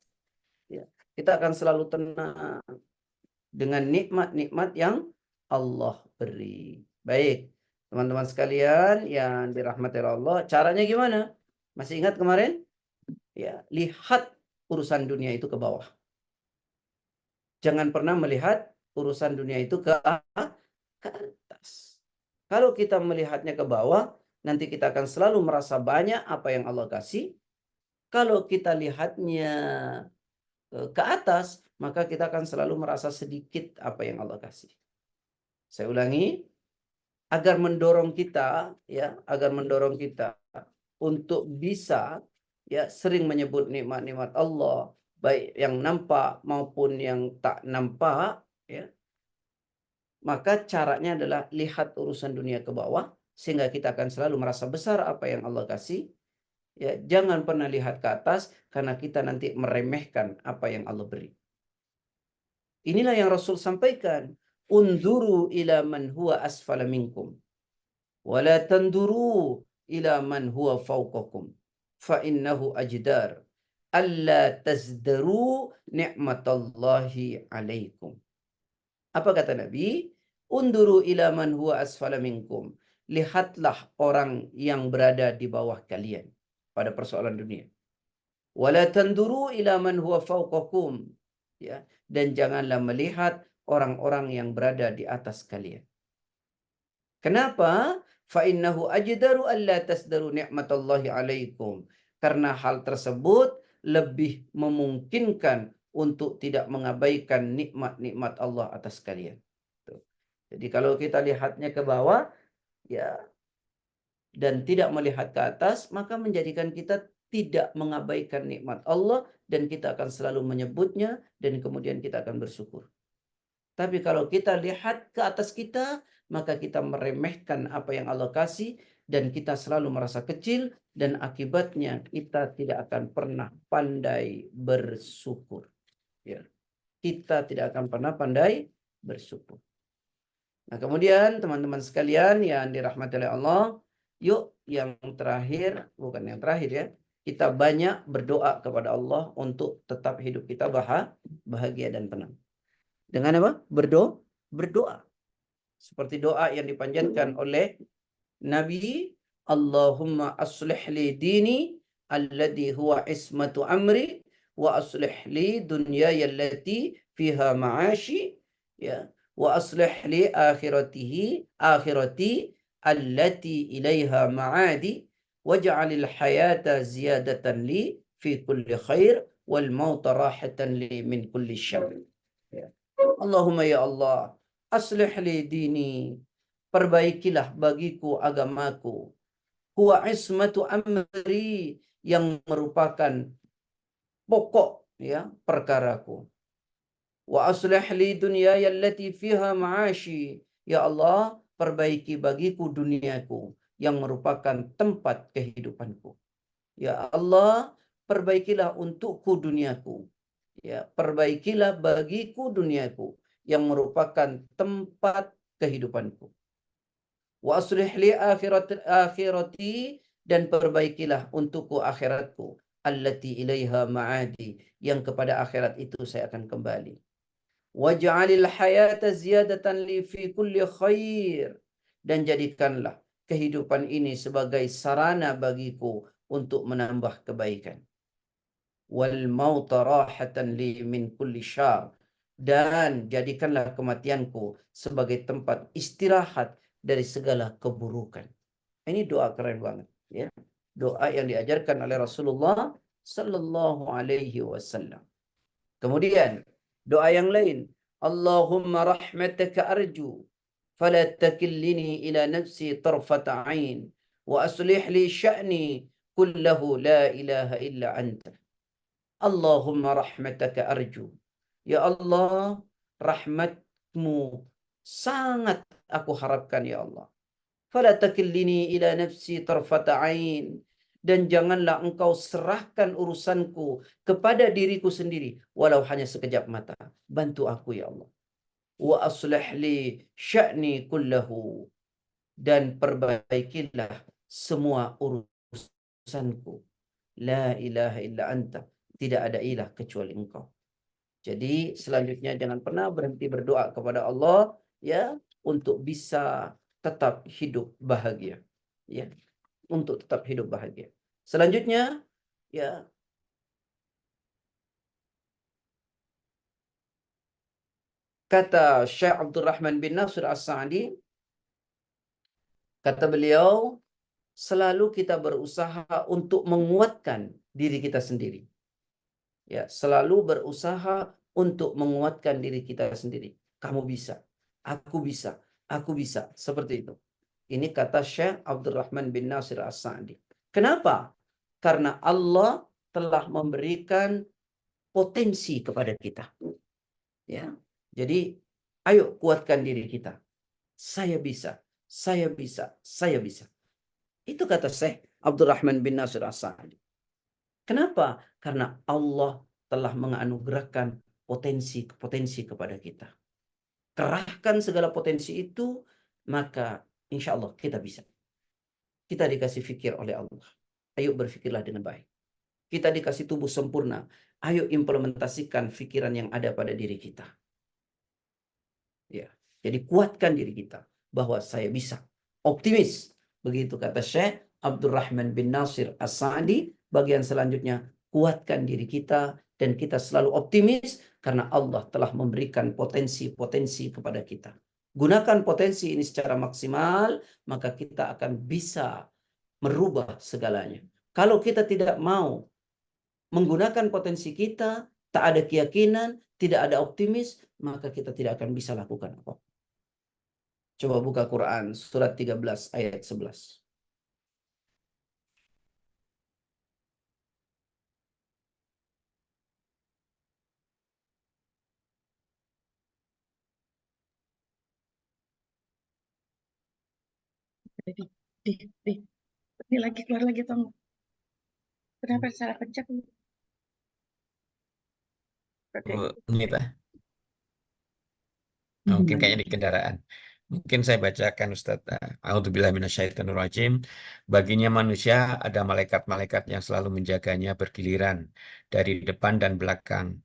Kita akan selalu tenang dengan nikmat-nikmat yang Allah beri. Baik, teman-teman sekalian yang dirahmati Allah, caranya gimana? Masih ingat kemarin? Ya, lihat urusan dunia itu ke bawah. Jangan pernah melihat urusan dunia itu ke atas. Kalau kita melihatnya ke bawah, nanti kita akan selalu merasa banyak apa yang Allah kasih. Kalau kita lihatnya ke atas, maka kita akan selalu merasa sedikit apa yang Allah kasih. Saya ulangi, agar mendorong kita untuk bisa sering menyebut nikmat-nikmat Allah, baik yang nampak maupun yang tak nampak, maka caranya adalah lihat urusan dunia ke bawah, sehingga kita akan selalu merasa besar apa yang Allah kasih. Jangan pernah lihat ke atas, karena kita nanti meremehkan apa yang Allah beri. Inilah yang Rasul sampaikan. Unzuru ila man huwa asfala minkum. Wala tanduru ila man huwa fawqakum. Fa innahu ajdar. Alla tazdaru ni'matallahi alaikum. Apa kata Nabi? Unduru ila man huwa asfala minkum. Lihatlah orang yang berada di bawah kalian pada persoalan dunia. Wala tanduru ila man huwa fawqakum. Dan janganlah melihat orang-orang yang berada di atas kalian. Kenapa? Fa innahu ajdaru alla tasdaru ni'matallahi alaikum. Karena hal tersebut lebih memungkinkan untuk tidak mengabaikan nikmat-nikmat Allah atas kalian. Jadi kalau kita lihatnya ke bawah, dan tidak melihat ke atas, maka menjadikan kita tidak mengabaikan nikmat Allah, dan kita akan selalu menyebutnya, dan kemudian kita akan bersyukur. Tapi kalau kita lihat ke atas kita, maka kita meremehkan apa yang Allah kasih, dan kita selalu merasa kecil, dan akibatnya kita tidak akan pernah pandai bersyukur. Kita tidak akan pernah pandai bersyukur. Nah, kemudian teman-teman sekalian yang dirahmati oleh Allah, yuk yang terakhir, bukan yang terakhir ya, kita banyak berdoa kepada Allah untuk tetap hidup kita bahagia dan tenang. Dengan apa? Berdoa. Seperti doa yang dipanjatkan oleh Nabi, Allahumma aslih li dini alladhi huwa ismatu amri wa aslih li dunyaya allati fiha ma'ashi wa aslih li akhirati allati ilaiha ma'adi waj'alil hayata ziyadatan li fi kulli khair wal mauta rahatan li min kulli syarr. Allahumma ya Allah, aslih li dini, perbaikilah bagiku agamaku, huwa ismatu amri, yang merupakan pokok perkaraku, wa aslih li dunyaya allati fiha ma'ashi, ya Allah, perbaiki bagiku duniaku yang merupakan tempat kehidupanku. Ya Allah, perbaikilah untukku duniaku. Perbaikilah bagiku duniaku yang merupakan tempat kehidupanku. Wa aslih li akhirati, dan perbaikilah untukku akhiratku, allati ilaiha ma'adi, yang kepada akhirat itu saya akan kembali. Waj'alil hayata ziyadatan li fi kulli khair, dan jadikanlah kehidupan ini sebagai sarana bagiku untuk menambah kebaikan. Wal mauta rahatan li min kulli syarr, dan jadikanlah kematianku sebagai tempat istirahat dari segala keburukan. Ini doa keren banget ya. Doa yang diajarkan oleh Rasulullah sallallahu alaihi wasallam. Kemudian doa yang lain, Allahumma rahmataka arju fala takillini ila nafsi tarfata ain wa aslih li sya'ni kullahu la ilaha illa anta. Allahumma rahmataka arju. Ya Allah, rahmatmu sangat aku harapkan ya Allah. Fala takillini ila nafsi tarfata ain. Dan janganlah engkau serahkan urusanku kepada diriku sendiri, walau hanya sekejap mata. Bantu aku ya Allah. Wa aslih li sya'ni kullahu. Dan perbaikilah semua urusanku. La ilaha illa anta. Tidak ada ilah kecuali engkau. Jadi selanjutnya jangan pernah berhenti berdoa kepada Allah ya, untuk bisa tetap hidup bahagia. Ya, untuk tetap hidup bahagia. Selanjutnya ya, kata Syekh Abdurrahman bin Nasir As-Sa'di, kata beliau, selalu kita berusaha untuk menguatkan diri kita sendiri. Ya, selalu berusaha untuk menguatkan diri kita sendiri. Kamu bisa, aku bisa, aku bisa. Seperti itu. Ini kata Syekh Abdurrahman bin Nasir As-Sa'di. Kenapa? Karena Allah telah memberikan potensi kepada kita. Ya. Jadi, ayo kuatkan diri kita. Saya bisa, saya bisa, saya bisa. Itu kata Syekh Abdurrahman bin Nasir As-Sa'di. Kenapa? Karena Allah telah menganugerahkan potensi kepada kita. Kerahkan segala potensi itu, maka insya Allah kita bisa. Kita dikasih fikir oleh Allah. Ayo berfikirlah dengan baik. Kita dikasih tubuh sempurna. Ayo implementasikan pikiran yang ada pada diri kita. Ya. Jadi kuatkan diri kita bahwa saya bisa. Optimis. Begitu kata Syekh Abdurrahman bin Nasir As-Sa'di. Bagian selanjutnya, kuatkan diri kita dan kita selalu optimis karena Allah telah memberikan potensi-potensi kepada kita. Gunakan potensi ini secara maksimal, maka kita akan bisa merubah segalanya. Kalau kita tidak mau menggunakan potensi kita, tak ada keyakinan, tidak ada optimis, maka kita tidak akan bisa lakukan apa. Coba buka Quran surat 13 ayat 11. Ini lagi keluar lagi Tom. Kenapa salah pencet? Oke. Ini Pak. Mungkin kayaknya di kendaraan. Mungkin saya bacakan Ustaz. A'udzubillahi minasyaitonirrajim. Baginya manusia ada malaikat-malaikat yang selalu menjaganya bergiliran dari depan dan belakang.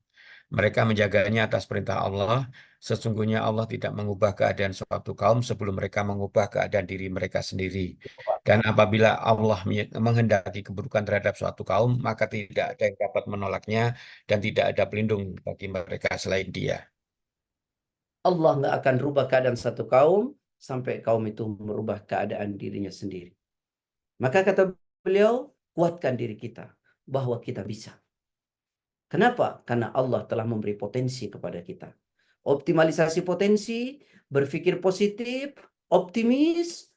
Mereka menjaganya atas perintah Allah. Sesungguhnya Allah tidak mengubah keadaan suatu kaum sebelum mereka mengubah keadaan diri mereka sendiri. Dan apabila Allah menghendaki keburukan terhadap suatu kaum, maka tidak ada yang dapat menolaknya dan tidak ada pelindung bagi mereka selain Dia. Allah nggak akan rubah keadaan satu kaum sampai kaum itu merubah keadaan dirinya sendiri. Maka kata beliau, kuatkan diri kita bahwa kita bisa. Kenapa? Karena Allah telah memberi potensi kepada kita. Optimalisasi potensi, berpikir positif, optimis,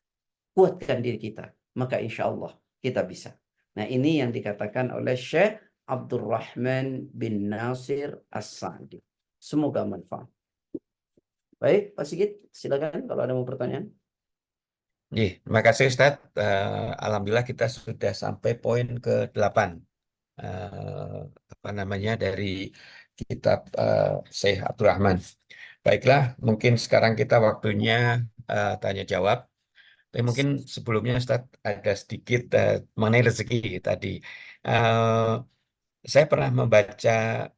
kuatkan diri kita. Maka insya Allah kita bisa. Nah, ini yang dikatakan oleh Syekh Abdurrahman bin Nasir As-Sa'di. Semoga manfaat. Baik, Pak Sigit, silakan kalau ada mau pertanyaan. Terima kasih Ustaz. Alhamdulillah kita sudah sampai poin ke-8. Apa namanya dari kitab Syekh Abdurrahman. Baiklah, mungkin sekarang kita waktunya tanya jawab. Tapi mungkin sebelumnya Ustaz ada sedikit mengenai rezeki tadi. Saya pernah membaca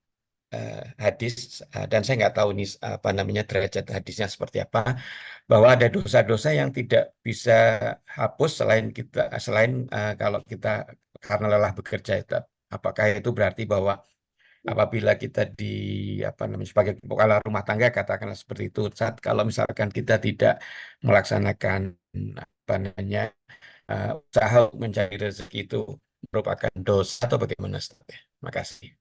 hadis dan saya nggak tahu nih apa namanya derajat hadisnya seperti apa, bahwa ada dosa-dosa yang tidak bisa hapus selain kalau kita karena lelah bekerja itu. Apakah itu berarti bahwa apabila kita apa namanya sebagai kepala rumah tangga katakanlah seperti itu, saat kalau misalkan kita tidak melaksanakan apa namanya usaha untuk mencari rezeki itu merupakan dosa atau bagaimana Ustaz? Terima kasih.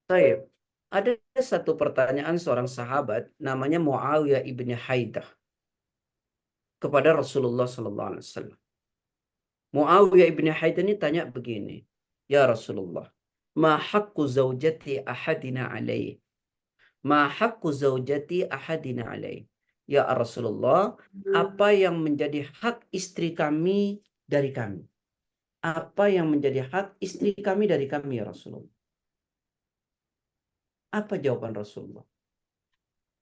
Baik. Ada satu pertanyaan seorang sahabat namanya Muawiyah ibni Haidah kepada Rasulullah SAW. Muawiyah ibni Haidah ini tanya begini, ya Rasulullah, ma haqqu zaujati ahadina alaih? Ma haqqu zaujati ahadina alaih? ya Rasulullah, apa yang menjadi hak istri kami dari kami? Apa yang menjadi hak istri kami dari kami ya Rasulullah? Apa jawaban Rasulullah?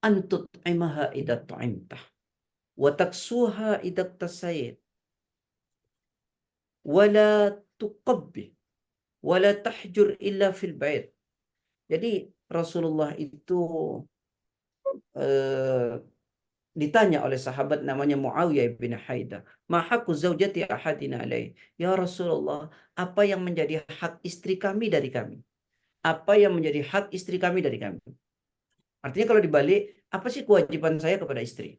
Antut imaha idat tu'imtah wa taksuha idat tasayid wala tuqabbi wala tahjur illa fil bait. Jadi Rasulullah itu ditanya oleh sahabat namanya Muawiyah bin Haidah, "Ma haqqu zaujati ahadina alaih?" Ya Rasulullah, apa yang menjadi hak istri kami dari kami? Apa yang menjadi hak istri kami dari kami? Artinya kalau dibalik, apa sih kewajiban saya kepada istri?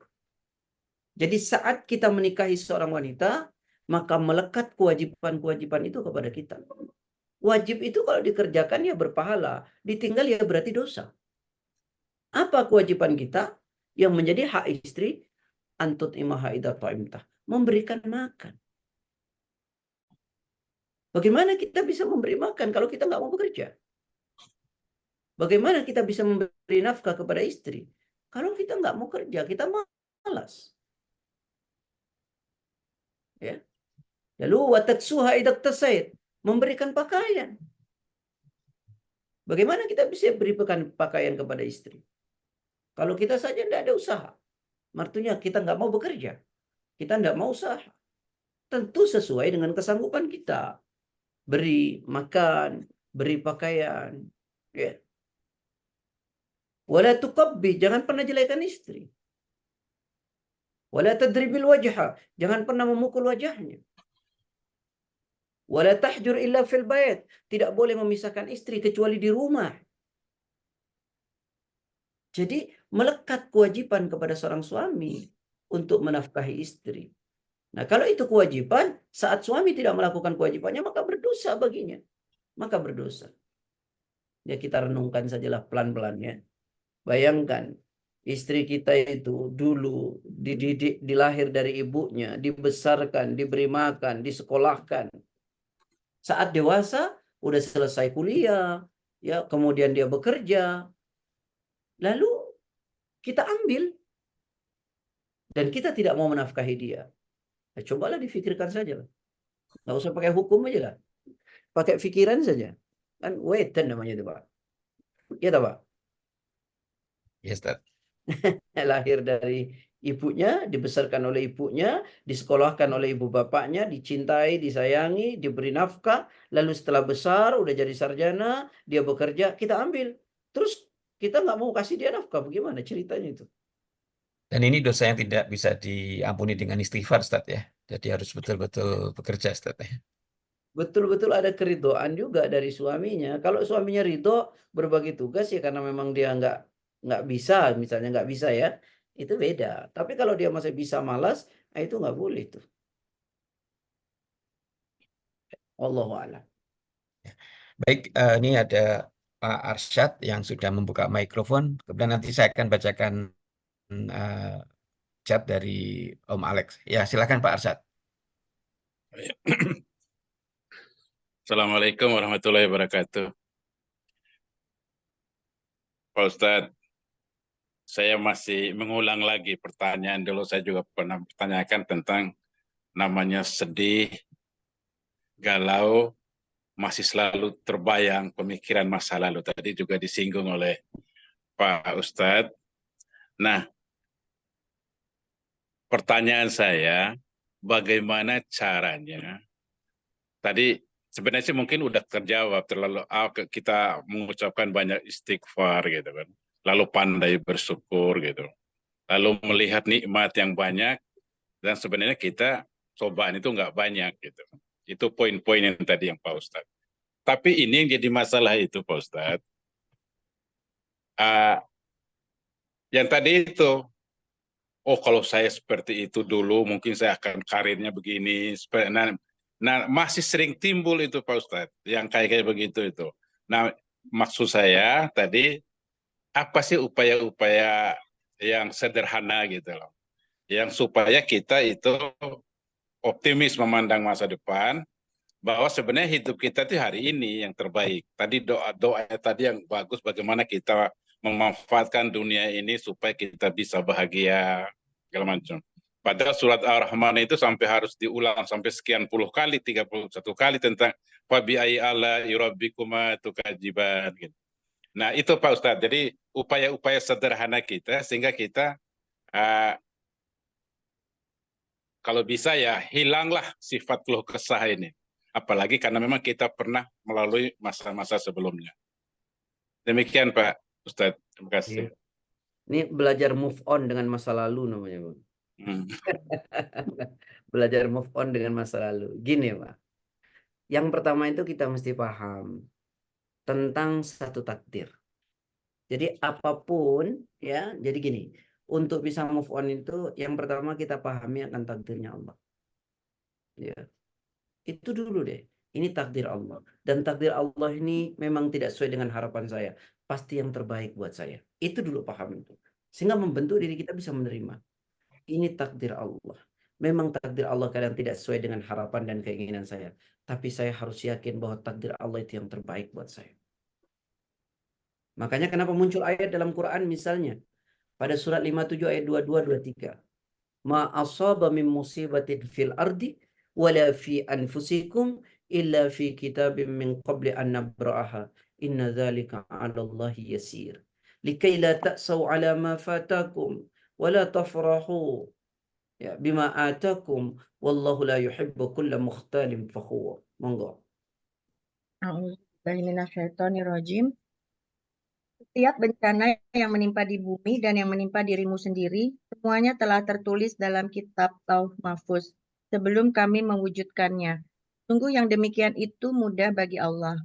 Jadi saat kita menikahi seorang wanita, maka melekat kewajiban-kewajiban itu kepada kita. Wajib itu kalau dikerjakan ya berpahala, ditinggal ya berarti dosa. Apa kewajiban kita yang menjadi hak istri? Antut imaha idza ta'imtah, memberikan makan. Bagaimana kita bisa memberi makan kalau kita nggak mau bekerja? Bagaimana kita bisa memberi nafkah kepada istri kalau kita nggak mau kerja, kita malas? Ya. Lalu wataksuha idza tasaid, memberikan pakaian. Bagaimana kita bisa berikan pakaian kepada istri kalau kita saja tidak ada usaha? Artinya kita nggak mau bekerja, kita nggak mau usaha. Tentu sesuai dengan kesanggupan kita. Beri makan, beri pakaian. Ya. Wala tuqabbi, jangan pernah jelekan istri. Wala tadribil wajha, jangan pernah memukul wajahnya. Wala tahjur illa fil bait, tidak boleh memisahkan istri kecuali di rumah. Jadi melekat kewajiban kepada seorang suami untuk menafkahi istri. Nah, kalau itu kewajiban, saat suami tidak melakukan kewajibannya, maka berdosa baginya. Maka berdosa. Ya kita renungkan sajalah pelan-pelan ya. Bayangkan, istri kita itu dulu dididik, dilahir dari ibunya, dibesarkan, diberi makan, disekolahkan. Saat dewasa, udah selesai kuliah, ya kemudian dia bekerja. Lalu kita ambil dan kita tidak mau menafkahi dia. Nah, cobalah difikirkan saja. Nggak usah pakai hukum aja lah. Pakai pikiran saja. Kan wetan namanya itu, Pak. Iya, Pak? Yes, Ustaz. Lahir dari ibunya, dibesarkan oleh ibunya, disekolahkan oleh ibu bapaknya, dicintai, disayangi, diberi nafkah, lalu setelah besar, udah jadi sarjana, dia bekerja, kita ambil. Terus kita nggak mau kasih dia nafkah, bagaimana ceritanya itu? Dan ini dosa yang tidak bisa diampuni dengan istighfar, Ustaz ya. Jadi harus betul-betul bekerja, Ustaz ya. Betul-betul ada keridoan juga dari suaminya. Kalau suaminya ridho berbagi tugas ya karena memang dia nggak bisa, misalnya nggak bisa ya, itu beda. Tapi kalau dia masih bisa malas, nah itu nggak boleh tuh. Wallahu a'lam. Baik, ini ada Pak Arsyad yang sudah membuka mikrofon. Kemudian nanti saya akan bacakan eh, chat dari Om Alex. Ya, silakan Pak Arsyad. Assalamualaikum warahmatullahi wabarakatuh. Pak Ustadz, saya masih mengulang lagi pertanyaan dulu. Saya juga pernah bertanyakan tentang namanya sedih, galau, masih selalu terbayang pemikiran masa lalu. Tadi juga disinggung oleh Pak Ustadz. Nah, pertanyaan saya, bagaimana caranya? Tadi sebenarnya sih mungkin udah terjawab, kita mengucapkan banyak istighfar gitu kan. Lalu pandai bersyukur gitu. Lalu melihat nikmat yang banyak, dan sebenarnya kita cobaan itu nggak banyak gitu. Itu poin-poin yang tadi yang Pak Ustadz. Tapi ini yang jadi masalah itu Pak Ustadz. Yang tadi itu, oh kalau saya seperti itu dulu, mungkin saya akan karirnya begini. Nah masih sering timbul itu Pak Ustadz, yang kayak begitu itu. Nah maksud saya tadi, apa sih upaya-upaya yang sederhana gitu loh, yang supaya kita itu optimis memandang masa depan, bahwa sebenarnya hidup kita itu hari ini yang terbaik. Tadi doa tadi yang bagus, bagaimana kita memanfaatkan dunia ini supaya kita bisa bahagia, segala macam. Padahal surat Ar-Rahman itu sampai harus diulang sampai sekian puluh kali, 31 kali tentang fabi'ai ala rabbikuma tukadziban gitu. Nah, itu Pak Ustadz. Jadi upaya-upaya sederhana kita sehingga kita kalau bisa ya hilanglah sifat keluh kesah ini. Apalagi karena memang kita pernah melalui masa-masa sebelumnya. Demikian Pak Ustadz. Terima kasih. Ini belajar move on dengan masa lalu namanya, Bang. Belajar move on dengan masa lalu. Gini, Pak. Yang pertama itu kita mesti paham tentang satu takdir. Jadi apapun ya, jadi gini, untuk bisa move on itu yang pertama kita pahami akan takdirnya Allah. Ya. Itu dulu deh. Ini takdir Allah. Dan takdir Allah ini memang tidak sesuai dengan harapan saya. Pasti yang terbaik buat saya. Itu dulu paham itu. Sehingga membentuk diri kita bisa menerima. Ini takdir Allah. Memang takdir Allah kadang tidak sesuai dengan harapan dan keinginan saya. Tapi saya harus yakin bahwa takdir Allah itu yang terbaik buat saya. Makanya kenapa muncul ayat dalam Quran misalnya. Pada surat 57 ayat 22-23. Ma asaba min musibatin fil ardi wala fi anfusikum illa fi kitabim min qabli an nabra'aha. Inna dzalika 'ala Allahi yasir. Likai la ta'sau 'ala ma fatakum wala tafrahu ya bima atakum wallahu la yuhibbu kulla mukhtalin fakhur. Monggo. A'udzubillahi minasyaitonirrajim. Setiap bencana yang menimpa di bumi dan yang menimpa dirimu sendiri, semuanya telah tertulis dalam kitab Lauh Mahfuz sebelum kami mewujudkannya. Sungguh yang demikian itu mudah bagi Allah,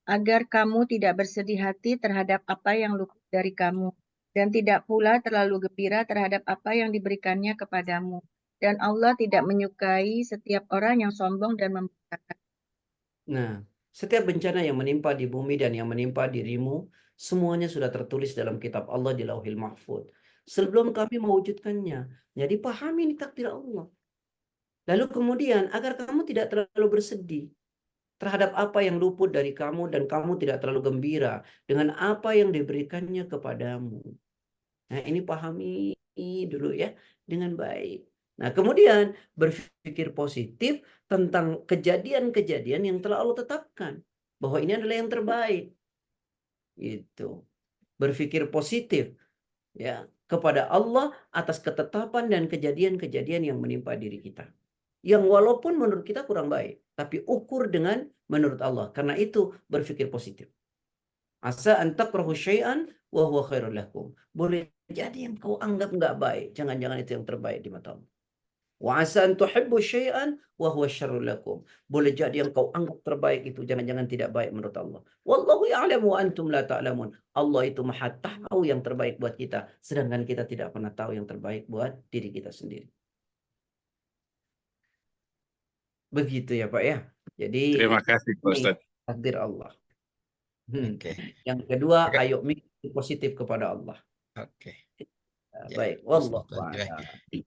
agar kamu tidak bersedih hati terhadap apa yang luput dari kamu, dan tidak pula terlalu gembira terhadap apa yang diberikannya kepadamu. Dan Allah tidak menyukai setiap orang yang sombong dan membanggakan. Nah, setiap bencana yang menimpa di bumi dan yang menimpa dirimu, semuanya sudah tertulis dalam kitab Allah di Lauhil Mahfuz. Sebelum kami mewujudkannya. Jadi pahami ini takdir Allah. Lalu kemudian agar kamu tidak terlalu bersedih terhadap apa yang luput dari kamu dan kamu tidak terlalu gembira dengan apa yang diberikannya kepadamu. Nah, ini pahami dulu ya dengan baik. Nah, kemudian berpikir positif tentang kejadian-kejadian yang telah Allah tetapkan bahwa ini adalah yang terbaik. Itu. Berpikir positif ya kepada Allah atas ketetapan dan kejadian-kejadian yang menimpa diri kita. Yang walaupun menurut kita kurang baik, tapi ukur dengan menurut Allah. Karena itu berpikir positif. Asa an takrahu syai'an wa huwa khairul lakum. Boleh jadi yang kau anggap enggak baik, jangan-jangan itu yang terbaik di mata Allah. Wa asa an tuhibbu syai'an wa huwa syarrul lakum. Boleh jadi yang kau anggap terbaik itu jangan-jangan tidak baik menurut Allah. Wallahu ya'lamu wa antum la ta'lamun. Allah itu Maha tahu yang terbaik buat kita, sedangkan kita tidak pernah tahu yang terbaik buat diri kita sendiri. Begitu ya Pak ya. Jadi Terima kasih Pak ini Ustadz. takdir Allah. Oke. Yang kedua, Oke. ayo mikir positif kepada Allah. Oke. Ya, Baik, wallahu bismillah. a'lam.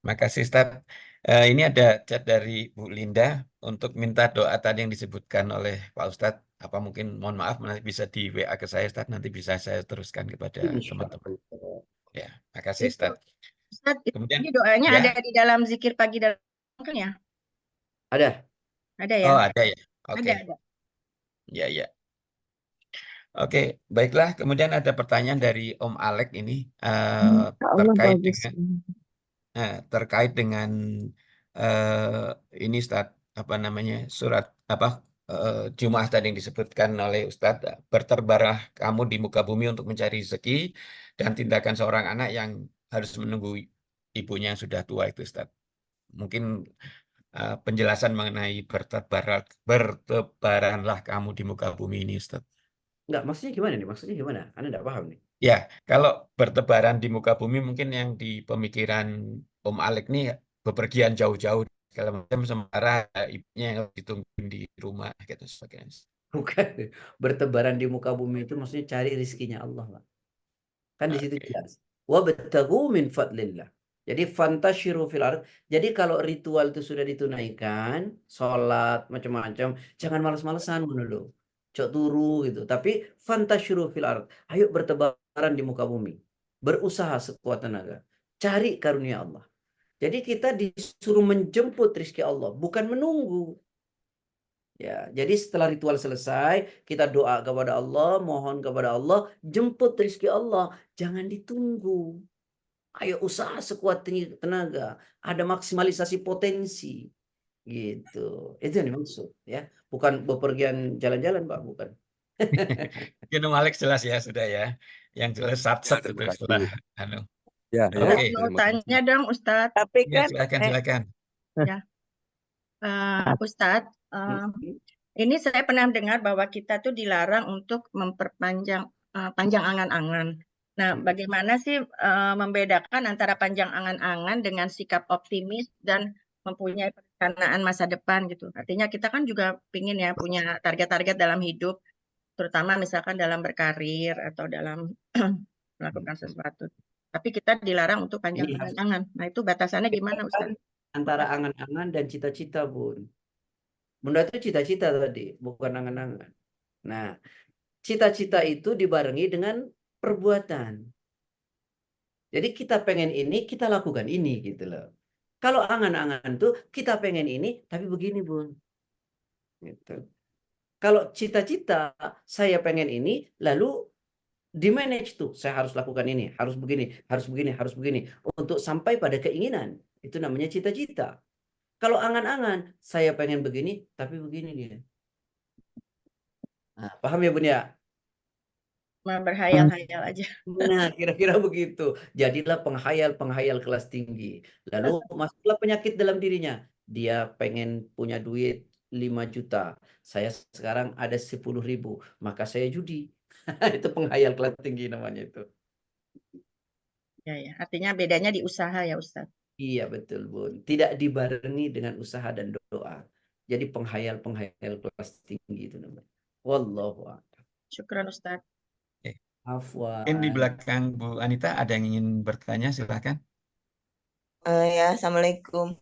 Makasih Ustadz. Ini ada chat dari Bu Linda untuk minta doa tadi yang disebutkan oleh Pak Ustadz. Apa mungkin mohon maaf nanti bisa di WA ke saya Ustadz, nanti bisa saya teruskan kepada teman-teman. Insyaallah. Ya, makasih Ustadz. Ustaz, Kemudian ini doanya ya. ada di dalam zikir pagi dan kan ya? Ada. Ada ya? Oh, ada ya. Oke. Ada. Ya, ya. Oke, baiklah. Kemudian ada pertanyaan dari Om Alek ini terkait dengan ini Ustadz, apa namanya, surat apa Jumat tadi yang disebutkan oleh Ustadz, berterbarlah kamu di muka bumi untuk mencari rezeki dan tindakan seorang anak yang harus menunggu ibunya yang sudah tua itu Ustadz. Mungkin penjelasan mengenai bertebaranlah kamu di muka bumi ini Ustadz. Enggak, maksudnya gimana nih? Maksudnya gimana? Anda enggak paham nih. Ya, kalau bertebaran di muka bumi mungkin yang di pemikiran Om Alek nih bepergian jauh-jauh segala macam sementara ibunya yang ditungguin di rumah gitu sebagainya. Bukan. Bertebaran di muka bumi itu maksudnya cari rizkinya Allah, Pak. Kan di situ jelas. Wabtaghu min fadlillah. Jadi fantasyiru fil ard. Jadi kalau ritual itu sudah ditunaikan, sholat macam-macam, jangan malas-malasan dulu. Cok turu gitu. Tapi fantasyiru fil ard. Ayo bertebaran di muka bumi. Berusaha sekuat tenaga. Cari karunia Allah. Jadi kita disuruh menjemput rizki Allah, bukan menunggu. Ya, jadi setelah ritual selesai, kita doa kepada Allah, mohon kepada Allah, jemput rizki Allah, jangan ditunggu. Ayo usaha sekuat tenaga, ada maksimalisasi potensi, gitu. Itu yang dimaksud, ya. Bukan bepergian jalan-jalan, Pak, bukan. Mungkin Alex jelas ya sudah ya. Yang jelas Ya, sat itu terima setelah kasih. anu. Ya, ya, Ustadz Oke, mau terima kasih. tanya dong Ustadz. Tapi ya kan silakan. Ya, Ustadz, ini saya pernah dengar bahwa kita tuh dilarang untuk memperpanjang panjang angan-angan. Nah, bagaimana sih membedakan antara panjang angan-angan dengan sikap optimis dan mempunyai perencanaan masa depan gitu? Artinya kita kan juga pingin ya punya target-target dalam hidup, terutama misalkan dalam berkarir atau dalam melakukan sesuatu. Tapi kita dilarang untuk panjang Ini harus angan-angan. Nah, itu batasannya gimana, Ustadz? antara angan-angan dan cita-cita, Bun. Bunda itu cita-cita tadi, bukan angan-angan. Nah, cita-cita itu dibarengi dengan perbuatan. Jadi kita pengen ini, kita lakukan ini gitu loh. Kalau angan-angan tuh kita pengen ini, tapi begini, Bun. Gitu. Kalau cita-cita saya pengen ini, lalu di manage tuh, saya harus lakukan ini, harus begini, harus begini, harus begini, untuk sampai pada keinginan. Itu namanya cita-cita. Kalau angan-angan, saya pengen begini, tapi begini dia. Nah, paham ya, Bun ya? Berhayal-hayal aja. Nah, kira-kira begitu. Jadilah penghayal-penghayal kelas tinggi. Lalu masuklah penyakit dalam dirinya. Dia pengen punya duit 5 juta. Saya sekarang ada 10.000. Maka saya judi. Itu penghayal kelas tinggi namanya itu. Ya. Artinya bedanya di usaha ya, Ustadz. Iya, betul, Bun. Tidak dibarengi dengan usaha dan doa. Jadi penghayal-penghayal kelas tinggi itu namanya. Wallahu a'lam. Syukran, Ustadz. Mungkin di Afwan. belakang Bu Anita ada yang ingin bertanya, silakan. ya, Assalamualaikum.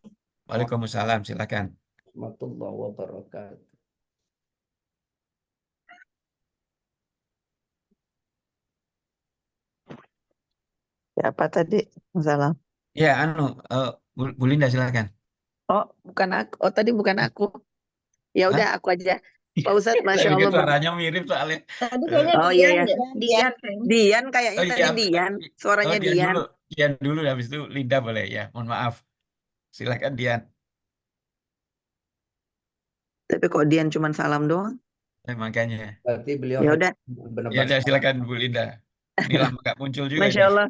Waalaikumsalam, silakan. Warahmatullahi wabarakatuh. Siapa tadi? Salam. Ya, Bu Linda silakan. Oh, bukan aku. Oh, tadi bukan aku. Ya udah, aku aja. Pak Ustadz, Masya Saya pikir Allah. suaranya mirip soalnya. Tadi kayaknya Oh Dian, iya, ya. Dian kayaknya. Dian kayaknya Oh tadi iya, Dian. Suaranya Dian. Dian dulu, habis itu Linda boleh ya. Mohon maaf. Silakan Dian. Tapi kok Dian cuma salam doang? Makanya. Berarti beliau Ya udah. Ya udah, silakan Bu Linda. Ini lama nggak muncul juga Masya nih. Allah.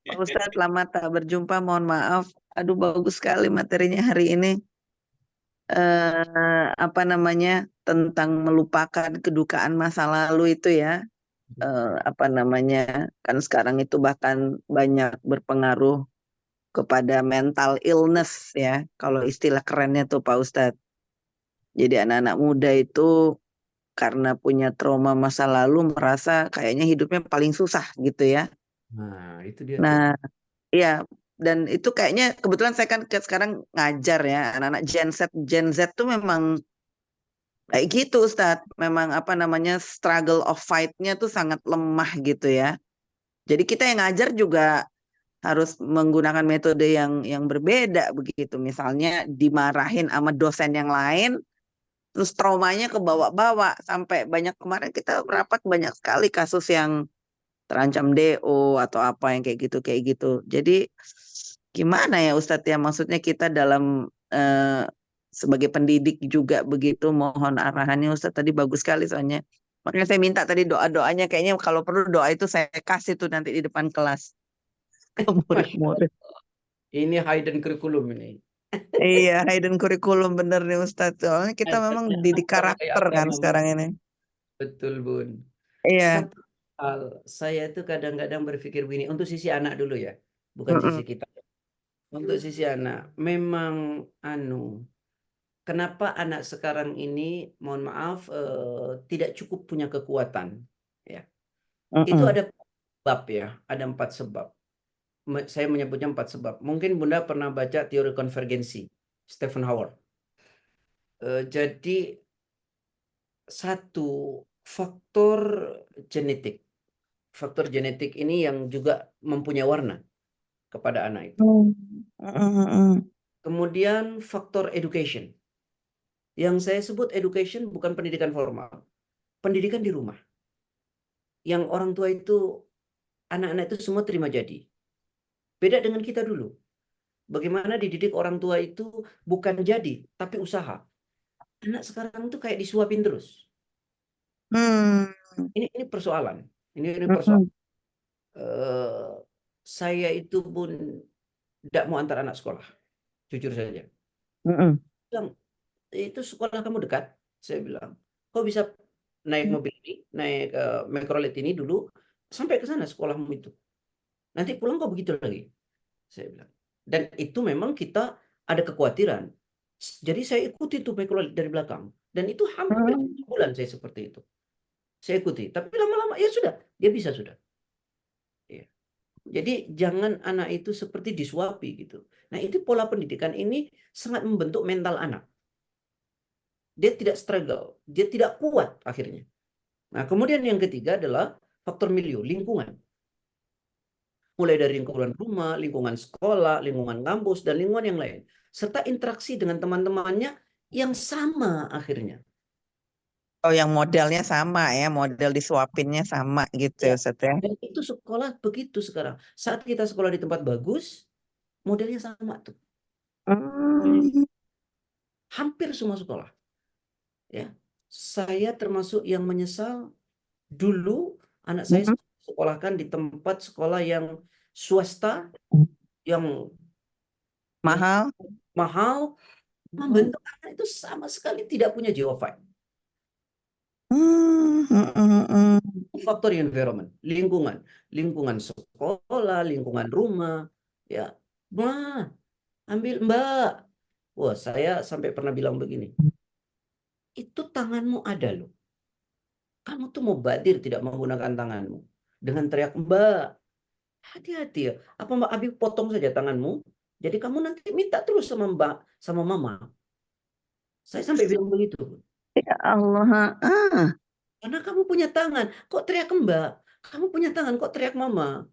Pak Ustadz, lama tak berjumpa. Mohon maaf. Aduh, bagus sekali materinya hari ini. Apa namanya, tentang melupakan kedukaan masa lalu itu ya. Apa namanya, kan sekarang itu bahkan banyak berpengaruh kepada mental illness ya, kalau istilah kerennya tuh Pak Ustadz. Jadi anak-anak muda itu karena punya trauma masa lalu merasa kayaknya hidupnya paling susah gitu ya. Nah, itu dia tuh. Nah, ya, dan itu kayaknya kebetulan saya kan sekarang ngajar ya, anak-anak Gen Z tuh memang kayak gitu Ustadz. Memang apa namanya, struggle of fight-nya tuh sangat lemah gitu ya. Jadi kita yang ngajar juga harus menggunakan metode yang berbeda begitu. Misalnya dimarahin sama dosen yang lain, terus traumanya kebawa-bawa sampai banyak, kemarin kita rapat banyak sekali kasus yang terancam DO atau apa yang kayak gitu. Jadi gimana ya Ustadz ya, maksudnya kita dalam sebagai pendidik juga begitu, mohon arahannya Ustadz. Tadi bagus sekali soalnya. Makanya saya minta tadi doa-doanya, kayaknya kalau perlu doa itu saya kasih tuh nanti di depan kelas ke murid-murid. Ini hidden curriculum ini. Iya, hidden curriculum bener nih Ustadz. Soalnya kita memang didik karakter kan sekarang ini. Betul, Bun. Iya. Satu hal, saya itu kadang-kadang berpikir begini, untuk sisi anak dulu ya, bukan sisi kita. Untuk sisi anak, memang kenapa anak sekarang ini, mohon maaf, tidak cukup punya kekuatan, ya. Itu ada sebab ya, ada 4 sebab. Saya menyebutnya 4 sebab. Mungkin Bunda pernah baca teori konvergensi, Stephen Howard. Jadi satu faktor genetik. Faktor genetik ini yang juga mempunyai warna. kepada anak itu. Kemudian faktor education. Yang saya sebut education bukan pendidikan formal, pendidikan di rumah. Yang orang tua itu, anak-anak itu semua terima jadi. Beda dengan kita dulu. Bagaimana dididik orang tua itu bukan jadi, tapi usaha. Anak sekarang tuh kayak disuapin terus. Ini persoalan. Ini persoalan. Saya itu pun tidak mau antar anak sekolah, jujur saja. Bilang, itu sekolah kamu dekat. Saya bilang, kau bisa naik mobil ini, naik Mikrolet ini dulu, sampai ke sana sekolahmu itu. Nanti pulang kau begitu lagi. Saya bilang. Dan itu memang kita ada kekhawatiran. Jadi saya ikuti tuh Mikrolet dari belakang. Dan itu hampir bulan saya seperti itu. Saya ikuti. Tapi lama-lama ya sudah, dia bisa sudah. Ya. Jadi jangan anak itu seperti disuapi gitu. Nah itu pola pendidikan ini sangat membentuk mental anak. Dia tidak struggle, dia tidak kuat akhirnya. Nah kemudian yang ketiga adalah faktor milieu, lingkungan. Mulai dari lingkungan rumah, lingkungan sekolah, lingkungan kampus, dan lingkungan yang lain. Serta interaksi dengan teman-temannya yang sama akhirnya. Oh, yang modelnya sama ya, model disuapinnya sama gitu Ya. Ustaz ya. Dan itu sekolah begitu sekarang. Saat kita sekolah di tempat bagus, modelnya sama tuh. Hampir semua sekolah. Ya, saya termasuk yang menyesal dulu anak saya sekolahkan di tempat sekolah yang swasta, yang Mahal. membentuk anak itu sama sekali tidak punya jiwa fight. Faktor environment, lingkungan sekolah, lingkungan rumah, ya, ambil Mbak. Wah, saya sampai pernah bilang begini, itu tanganmu ada loh. Kamu tuh mau badir tidak menggunakan tanganmu. Dengan teriak, Mbak, hati-hati ya. Apa Mbak Abi potong saja tanganmu? Jadi kamu nanti minta terus sama Mbak, sama Mama. Saya sampai bilang begitu. Ya Allah. Karena kamu punya tangan, kok teriak Mbak? Kamu punya tangan, kok teriak Mama?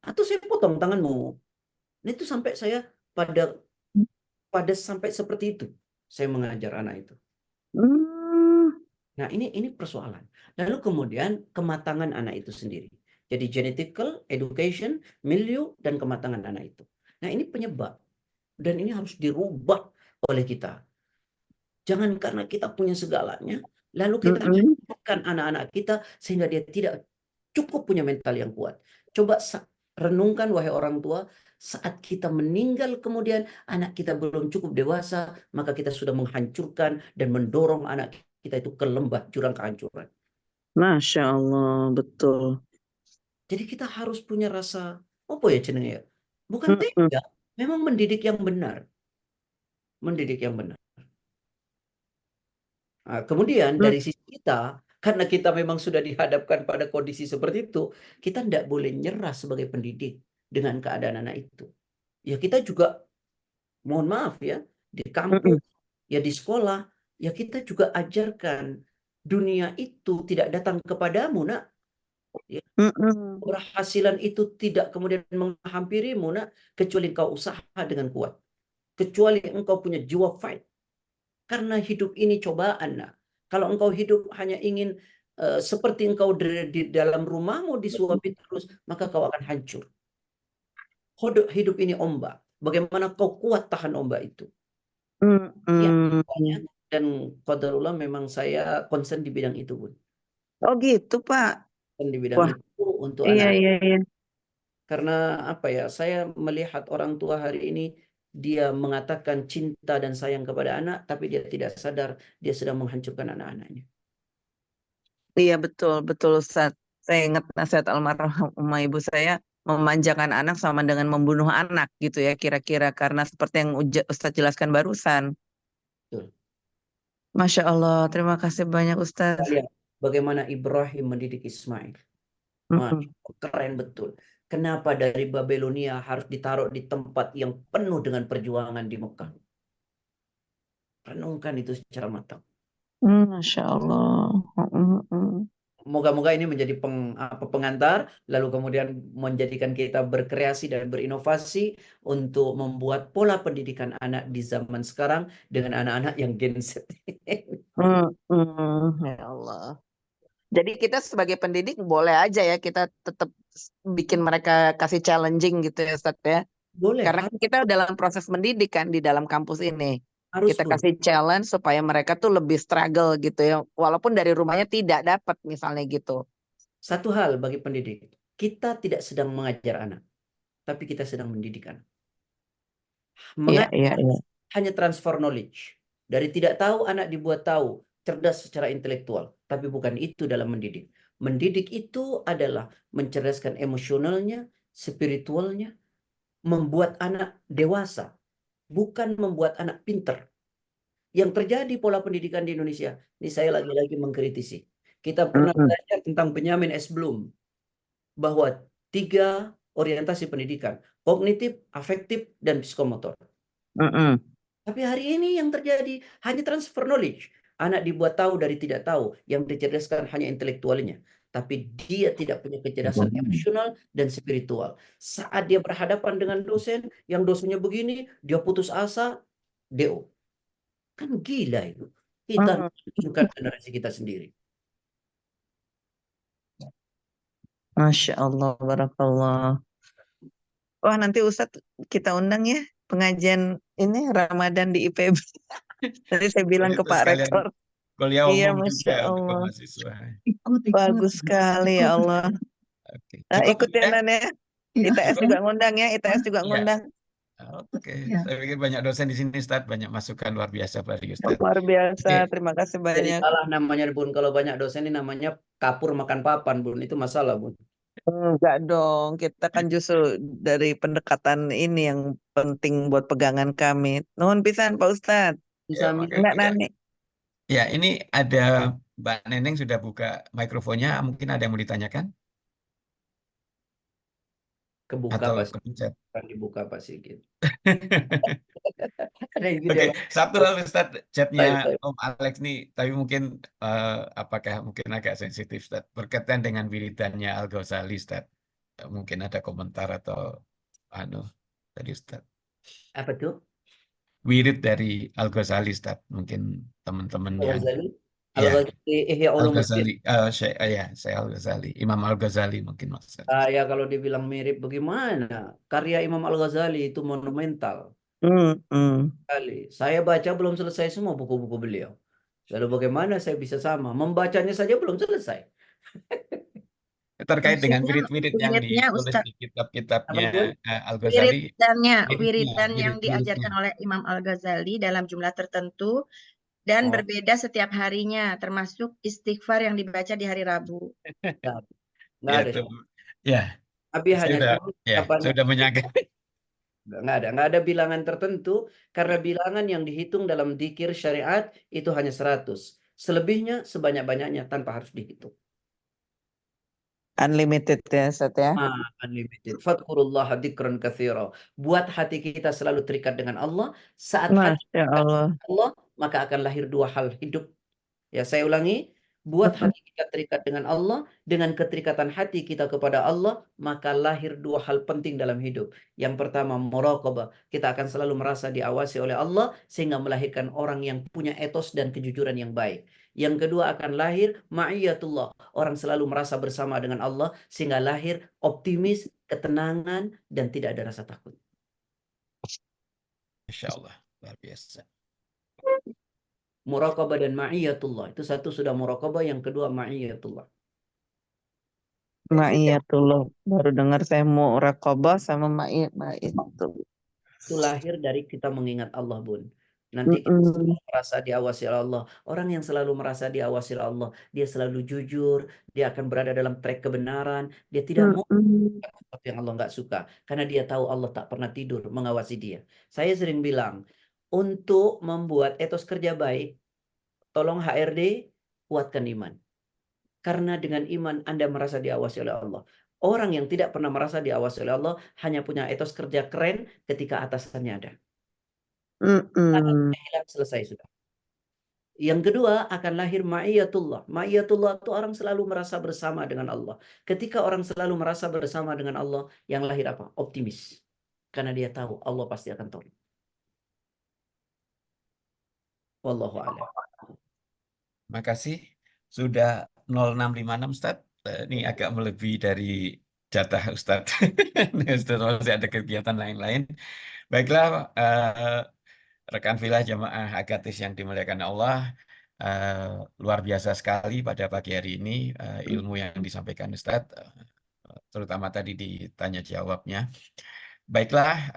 Atau saya potong tanganmu. Nah itu sampai saya pada sampai seperti itu. Saya mengajar anak itu. Nah ini persoalan. Lalu kemudian kematangan anak itu sendiri. Jadi genetical, education, milieu, dan kematangan anak itu. Nah ini penyebab. Dan ini harus dirubah oleh kita. Jangan karena kita punya segalanya, lalu kita hancurkan anak-anak kita sehingga dia tidak cukup punya mental yang kuat. Coba renungkan wahai orang tua, saat kita meninggal kemudian anak kita belum cukup dewasa, maka kita sudah menghancurkan dan mendorong anak kita itu ke lembah jurang kehancuran. Masya Allah, betul. Jadi kita harus punya rasa, apa ya jenenge ya? Bukan tega, memang mendidik yang benar. Mendidik yang benar. Nah, kemudian dari sisi kita, karena kita memang sudah dihadapkan pada kondisi seperti itu, kita tidak boleh nyerah sebagai pendidik dengan keadaan anak itu. Ya kita juga, mohon maaf ya, di kampus, ya di sekolah, ya kita juga ajarkan dunia itu tidak datang kepadamu, nak. Ya. Keberhasilan itu tidak kemudian menghampirimu, nak, kecuali engkau usaha dengan kuat. Kecuali engkau punya jiwa fight. Karena hidup ini cobaan, nak. Kalau engkau hidup hanya ingin seperti engkau di dalam rumahmu disuapi terus, maka kau akan hancur. Hidup ini ombak. Bagaimana kau kuat tahan ombak itu? Ya, dan qadarullah memang saya concern di bidang itu, Bun. Oh gitu, Pak. Dan di bidang itu untuk anak. Iya. Karena apa ya? Saya melihat orang tua hari ini dia mengatakan cinta dan sayang kepada anak, tapi dia tidak sadar dia sedang menghancurkan anak-anaknya. Iya betul Ustaz. Saya ingat nasihat almarhumah ibu saya, memanjakan anak sama dengan membunuh anak gitu ya kira-kira, karena seperti yang Ustaz jelaskan barusan. Betul. Masya Allah, terima kasih banyak Ustaz. Lihat bagaimana Ibrahim mendidik Ismail. Keren betul. Kenapa dari Babelonia harus ditaruh di tempat yang penuh dengan perjuangan di Mekah? Renungkan itu secara matang. Masya Allah. moga-moga ini menjadi pengantar, lalu kemudian menjadikan kita berkreasi dan berinovasi untuk membuat pola pendidikan anak di zaman sekarang dengan anak-anak yang Gen Z. Ya Allah. Jadi kita sebagai pendidik boleh aja ya kita tetap bikin mereka kasih challenging gitu ya Ustadz ya. Boleh, Karena kan kita dalam proses mendidik kan di dalam kampus ini. harus Kita Bu. kasih challenge supaya mereka tuh lebih struggle gitu ya. Walaupun dari rumahnya tidak dapat misalnya gitu. Satu hal bagi pendidik, kita tidak sedang mengajar anak, tapi kita sedang mendidik anak. Iya, iya, Mengajar iya. hanya transfer knowledge. Dari tidak tahu, anak dibuat tahu, cerdas secara intelektual. Tapi bukan itu dalam mendidik. Mendidik itu adalah mencerdaskan emosionalnya, spiritualnya, membuat anak dewasa, bukan membuat anak pinter. Yang terjadi pola pendidikan di Indonesia, ini saya lagi-lagi mengkritisi. Kita pernah belajar tentang Benyamin S. Bloom, bahwa 3 orientasi pendidikan, kognitif, afektif, dan psikomotor. Tapi hari ini yang terjadi hanya transfer knowledge. Anak dibuat tahu dari tidak tahu, yang dicerdaskan hanya intelektualnya. Tapi dia tidak punya kecerdasan emosional dan spiritual. Saat dia berhadapan dengan dosen, yang dosennya begini, dia putus asa, DO. Kan gila itu. Kita menghancurkan generasi kita sendiri. Masya Allah, barakallah. Wah, nanti Ustadz kita undang ya pengajian ini Ramadan di IPB. Tadi saya bilang ke Itu Pak sekalian Rektor. kuliah Iya, umum Masya juga untuk Allah. mahasiswa. Ikut. Bagus sekali ya Allah. Oke. Nah, Cukup ikut ya ya? Nan ya. Iya. ITS juga ngundang ya, ITS juga Iya. ngundang. Oke, Ya. saya pikir banyak dosen di sini, Ustadz, banyak masukan luar biasa dari Ustadz. Luar biasa, Oke, terima kasih Jadi banyak. salah namanya Bun. Kalau banyak dosen ini namanya kapur makan papan Bun. Itu masalah Bun. Enggak dong, kita kan justru dari pendekatan ini yang penting buat pegangan kami. Nuhun pisan Pak Ustadz. ya, makanya Enggak ya. Nani. Ya, ini ada Mbak Neneng sudah buka mikrofonnya, mungkin ada yang mau ditanyakan Kebuka atau pasti. kepencet. Kan dibuka pasti gitu. Ada yang Oke, gitu ya, satu hal Ustadz, chatnya Baik. Om Alex nih, tapi mungkin apakah mungkin agak sensitif Ustadz, berkaitan dengan wiridannya Al-Ghazali Ustadz. Mungkin ada komentar atau tadi Ustadz. Apa tuh? Wirid dari Al-Ghazali Ustadz, mungkin teman-teman yang Al-Ghazali. ya Al-Ghazali Ihya Ulumuddin. Al-Ghazali, saya Al-Ghazali, Imam Al-Ghazali mungkin maksudnya. Ya kalau dibilang mirip bagaimana? Karya Imam Al-Ghazali itu monumental sekali. Saya baca belum selesai semua buku-buku beliau. Lalu bagaimana saya bisa sama? Membacanya saja belum selesai. Terkait dengan Maksudnya wirid-wirid yang wiridnya ditulis Ustaz, di kitab-kitabnya Apa, Bun? Al-Ghazali, wiridan yang wiridnya. diajarkan oleh Imam Al-Ghazali dalam jumlah tertentu dan Oh. berbeda setiap harinya, termasuk istighfar yang dibaca di hari Rabu. Nggak ada. Ya, Tapi hanya saya sudah menyangka. nggak ada bilangan tertentu, karena bilangan yang dihitung dalam dzikir syariat itu hanya 100. Selebihnya sebanyak-banyaknya tanpa harus dihitung. Unlimited ya Ustadz ya. Unlimited. Fadkurullaha dzikran katsira. Buat hati kita selalu terikat dengan Allah. Saat hati Masya Allah. Allah, maka akan lahir 2 hal hidup. Ya, saya ulangi. Buat hati kita terikat dengan Allah. Dengan keterikatan hati kita kepada Allah, maka lahir 2 hal penting dalam hidup. Yang pertama, muraqabah. Kita akan selalu merasa diawasi oleh Allah, sehingga melahirkan orang yang punya etos dan kejujuran yang baik. Yang kedua akan lahir ma'iyatullah. Orang selalu merasa bersama dengan Allah, sehingga lahir optimis, ketenangan, dan tidak ada rasa takut. Masya Allah, luar biasa. Muraqabah dan ma'iyatullah. Itu satu sudah muraqabah, yang kedua ma'iyatullah. Ma'iyatullah. Baru dengar saya muraqabah sama ma'iyatullah. Itu lahir dari kita mengingat Allah, Bun. Nanti kita selalu merasa diawasi oleh Allah. Orang yang selalu merasa diawasi oleh Allah, dia selalu jujur, dia akan berada dalam track kebenaran, dia tidak mau sesuatu yang Allah nggak suka, karena dia tahu Allah tak pernah tidur mengawasi dia. Saya sering bilang, untuk membuat etos kerja baik, tolong HRD kuatkan iman. Karena dengan iman Anda merasa diawasi oleh Allah. Orang yang tidak pernah merasa diawasi oleh Allah hanya punya etos kerja keren ketika atasannya ada. Hilang, selesai sudah. Yang kedua akan lahir ma'iyatullah. Ma'iyatullah itu orang selalu merasa bersama dengan Allah. Ketika orang selalu merasa bersama dengan Allah, yang lahir apa? Optimis. Karena dia tahu Allah pasti akan tolong. Wallahu a'lam. Makasih. Sudah 0656 Ustaz. Ini agak melebihi dari jatah Ustaz. Ustaz masih ada kegiatan lain-lain. Baiklah, rekan filah jamaah Agatis yang dimuliakan Allah, luar biasa sekali pada pagi hari ini ilmu yang disampaikan Ustaz, terutama tadi ditanya jawabnya. Baiklah,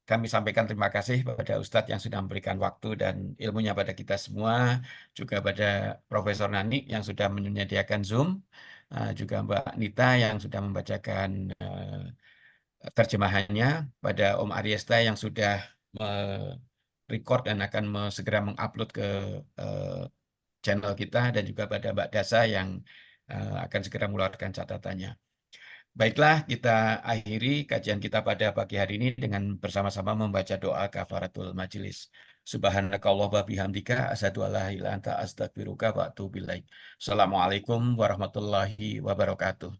kami sampaikan terima kasih kepada Ustadz yang sudah memberikan waktu dan ilmunya pada kita semua, juga pada Profesor Nani yang sudah menyediakan Zoom, juga Mbak Nita yang sudah membacakan terjemahannya, pada Om Aryesta yang sudah record dan akan segera mengupload ke channel kita, dan juga pada Mbak Dasa yang akan segera mengeluarkan catatannya. Baiklah, kita akhiri kajian kita pada pagi hari ini dengan bersama-sama membaca doa kafaratul majelis. Subhanakallah wa bihamdika asyhadu an la ilaha illa anta astaghfiruka wa atubu ilaik. Assalamualaikum warahmatullahi wabarakatuh.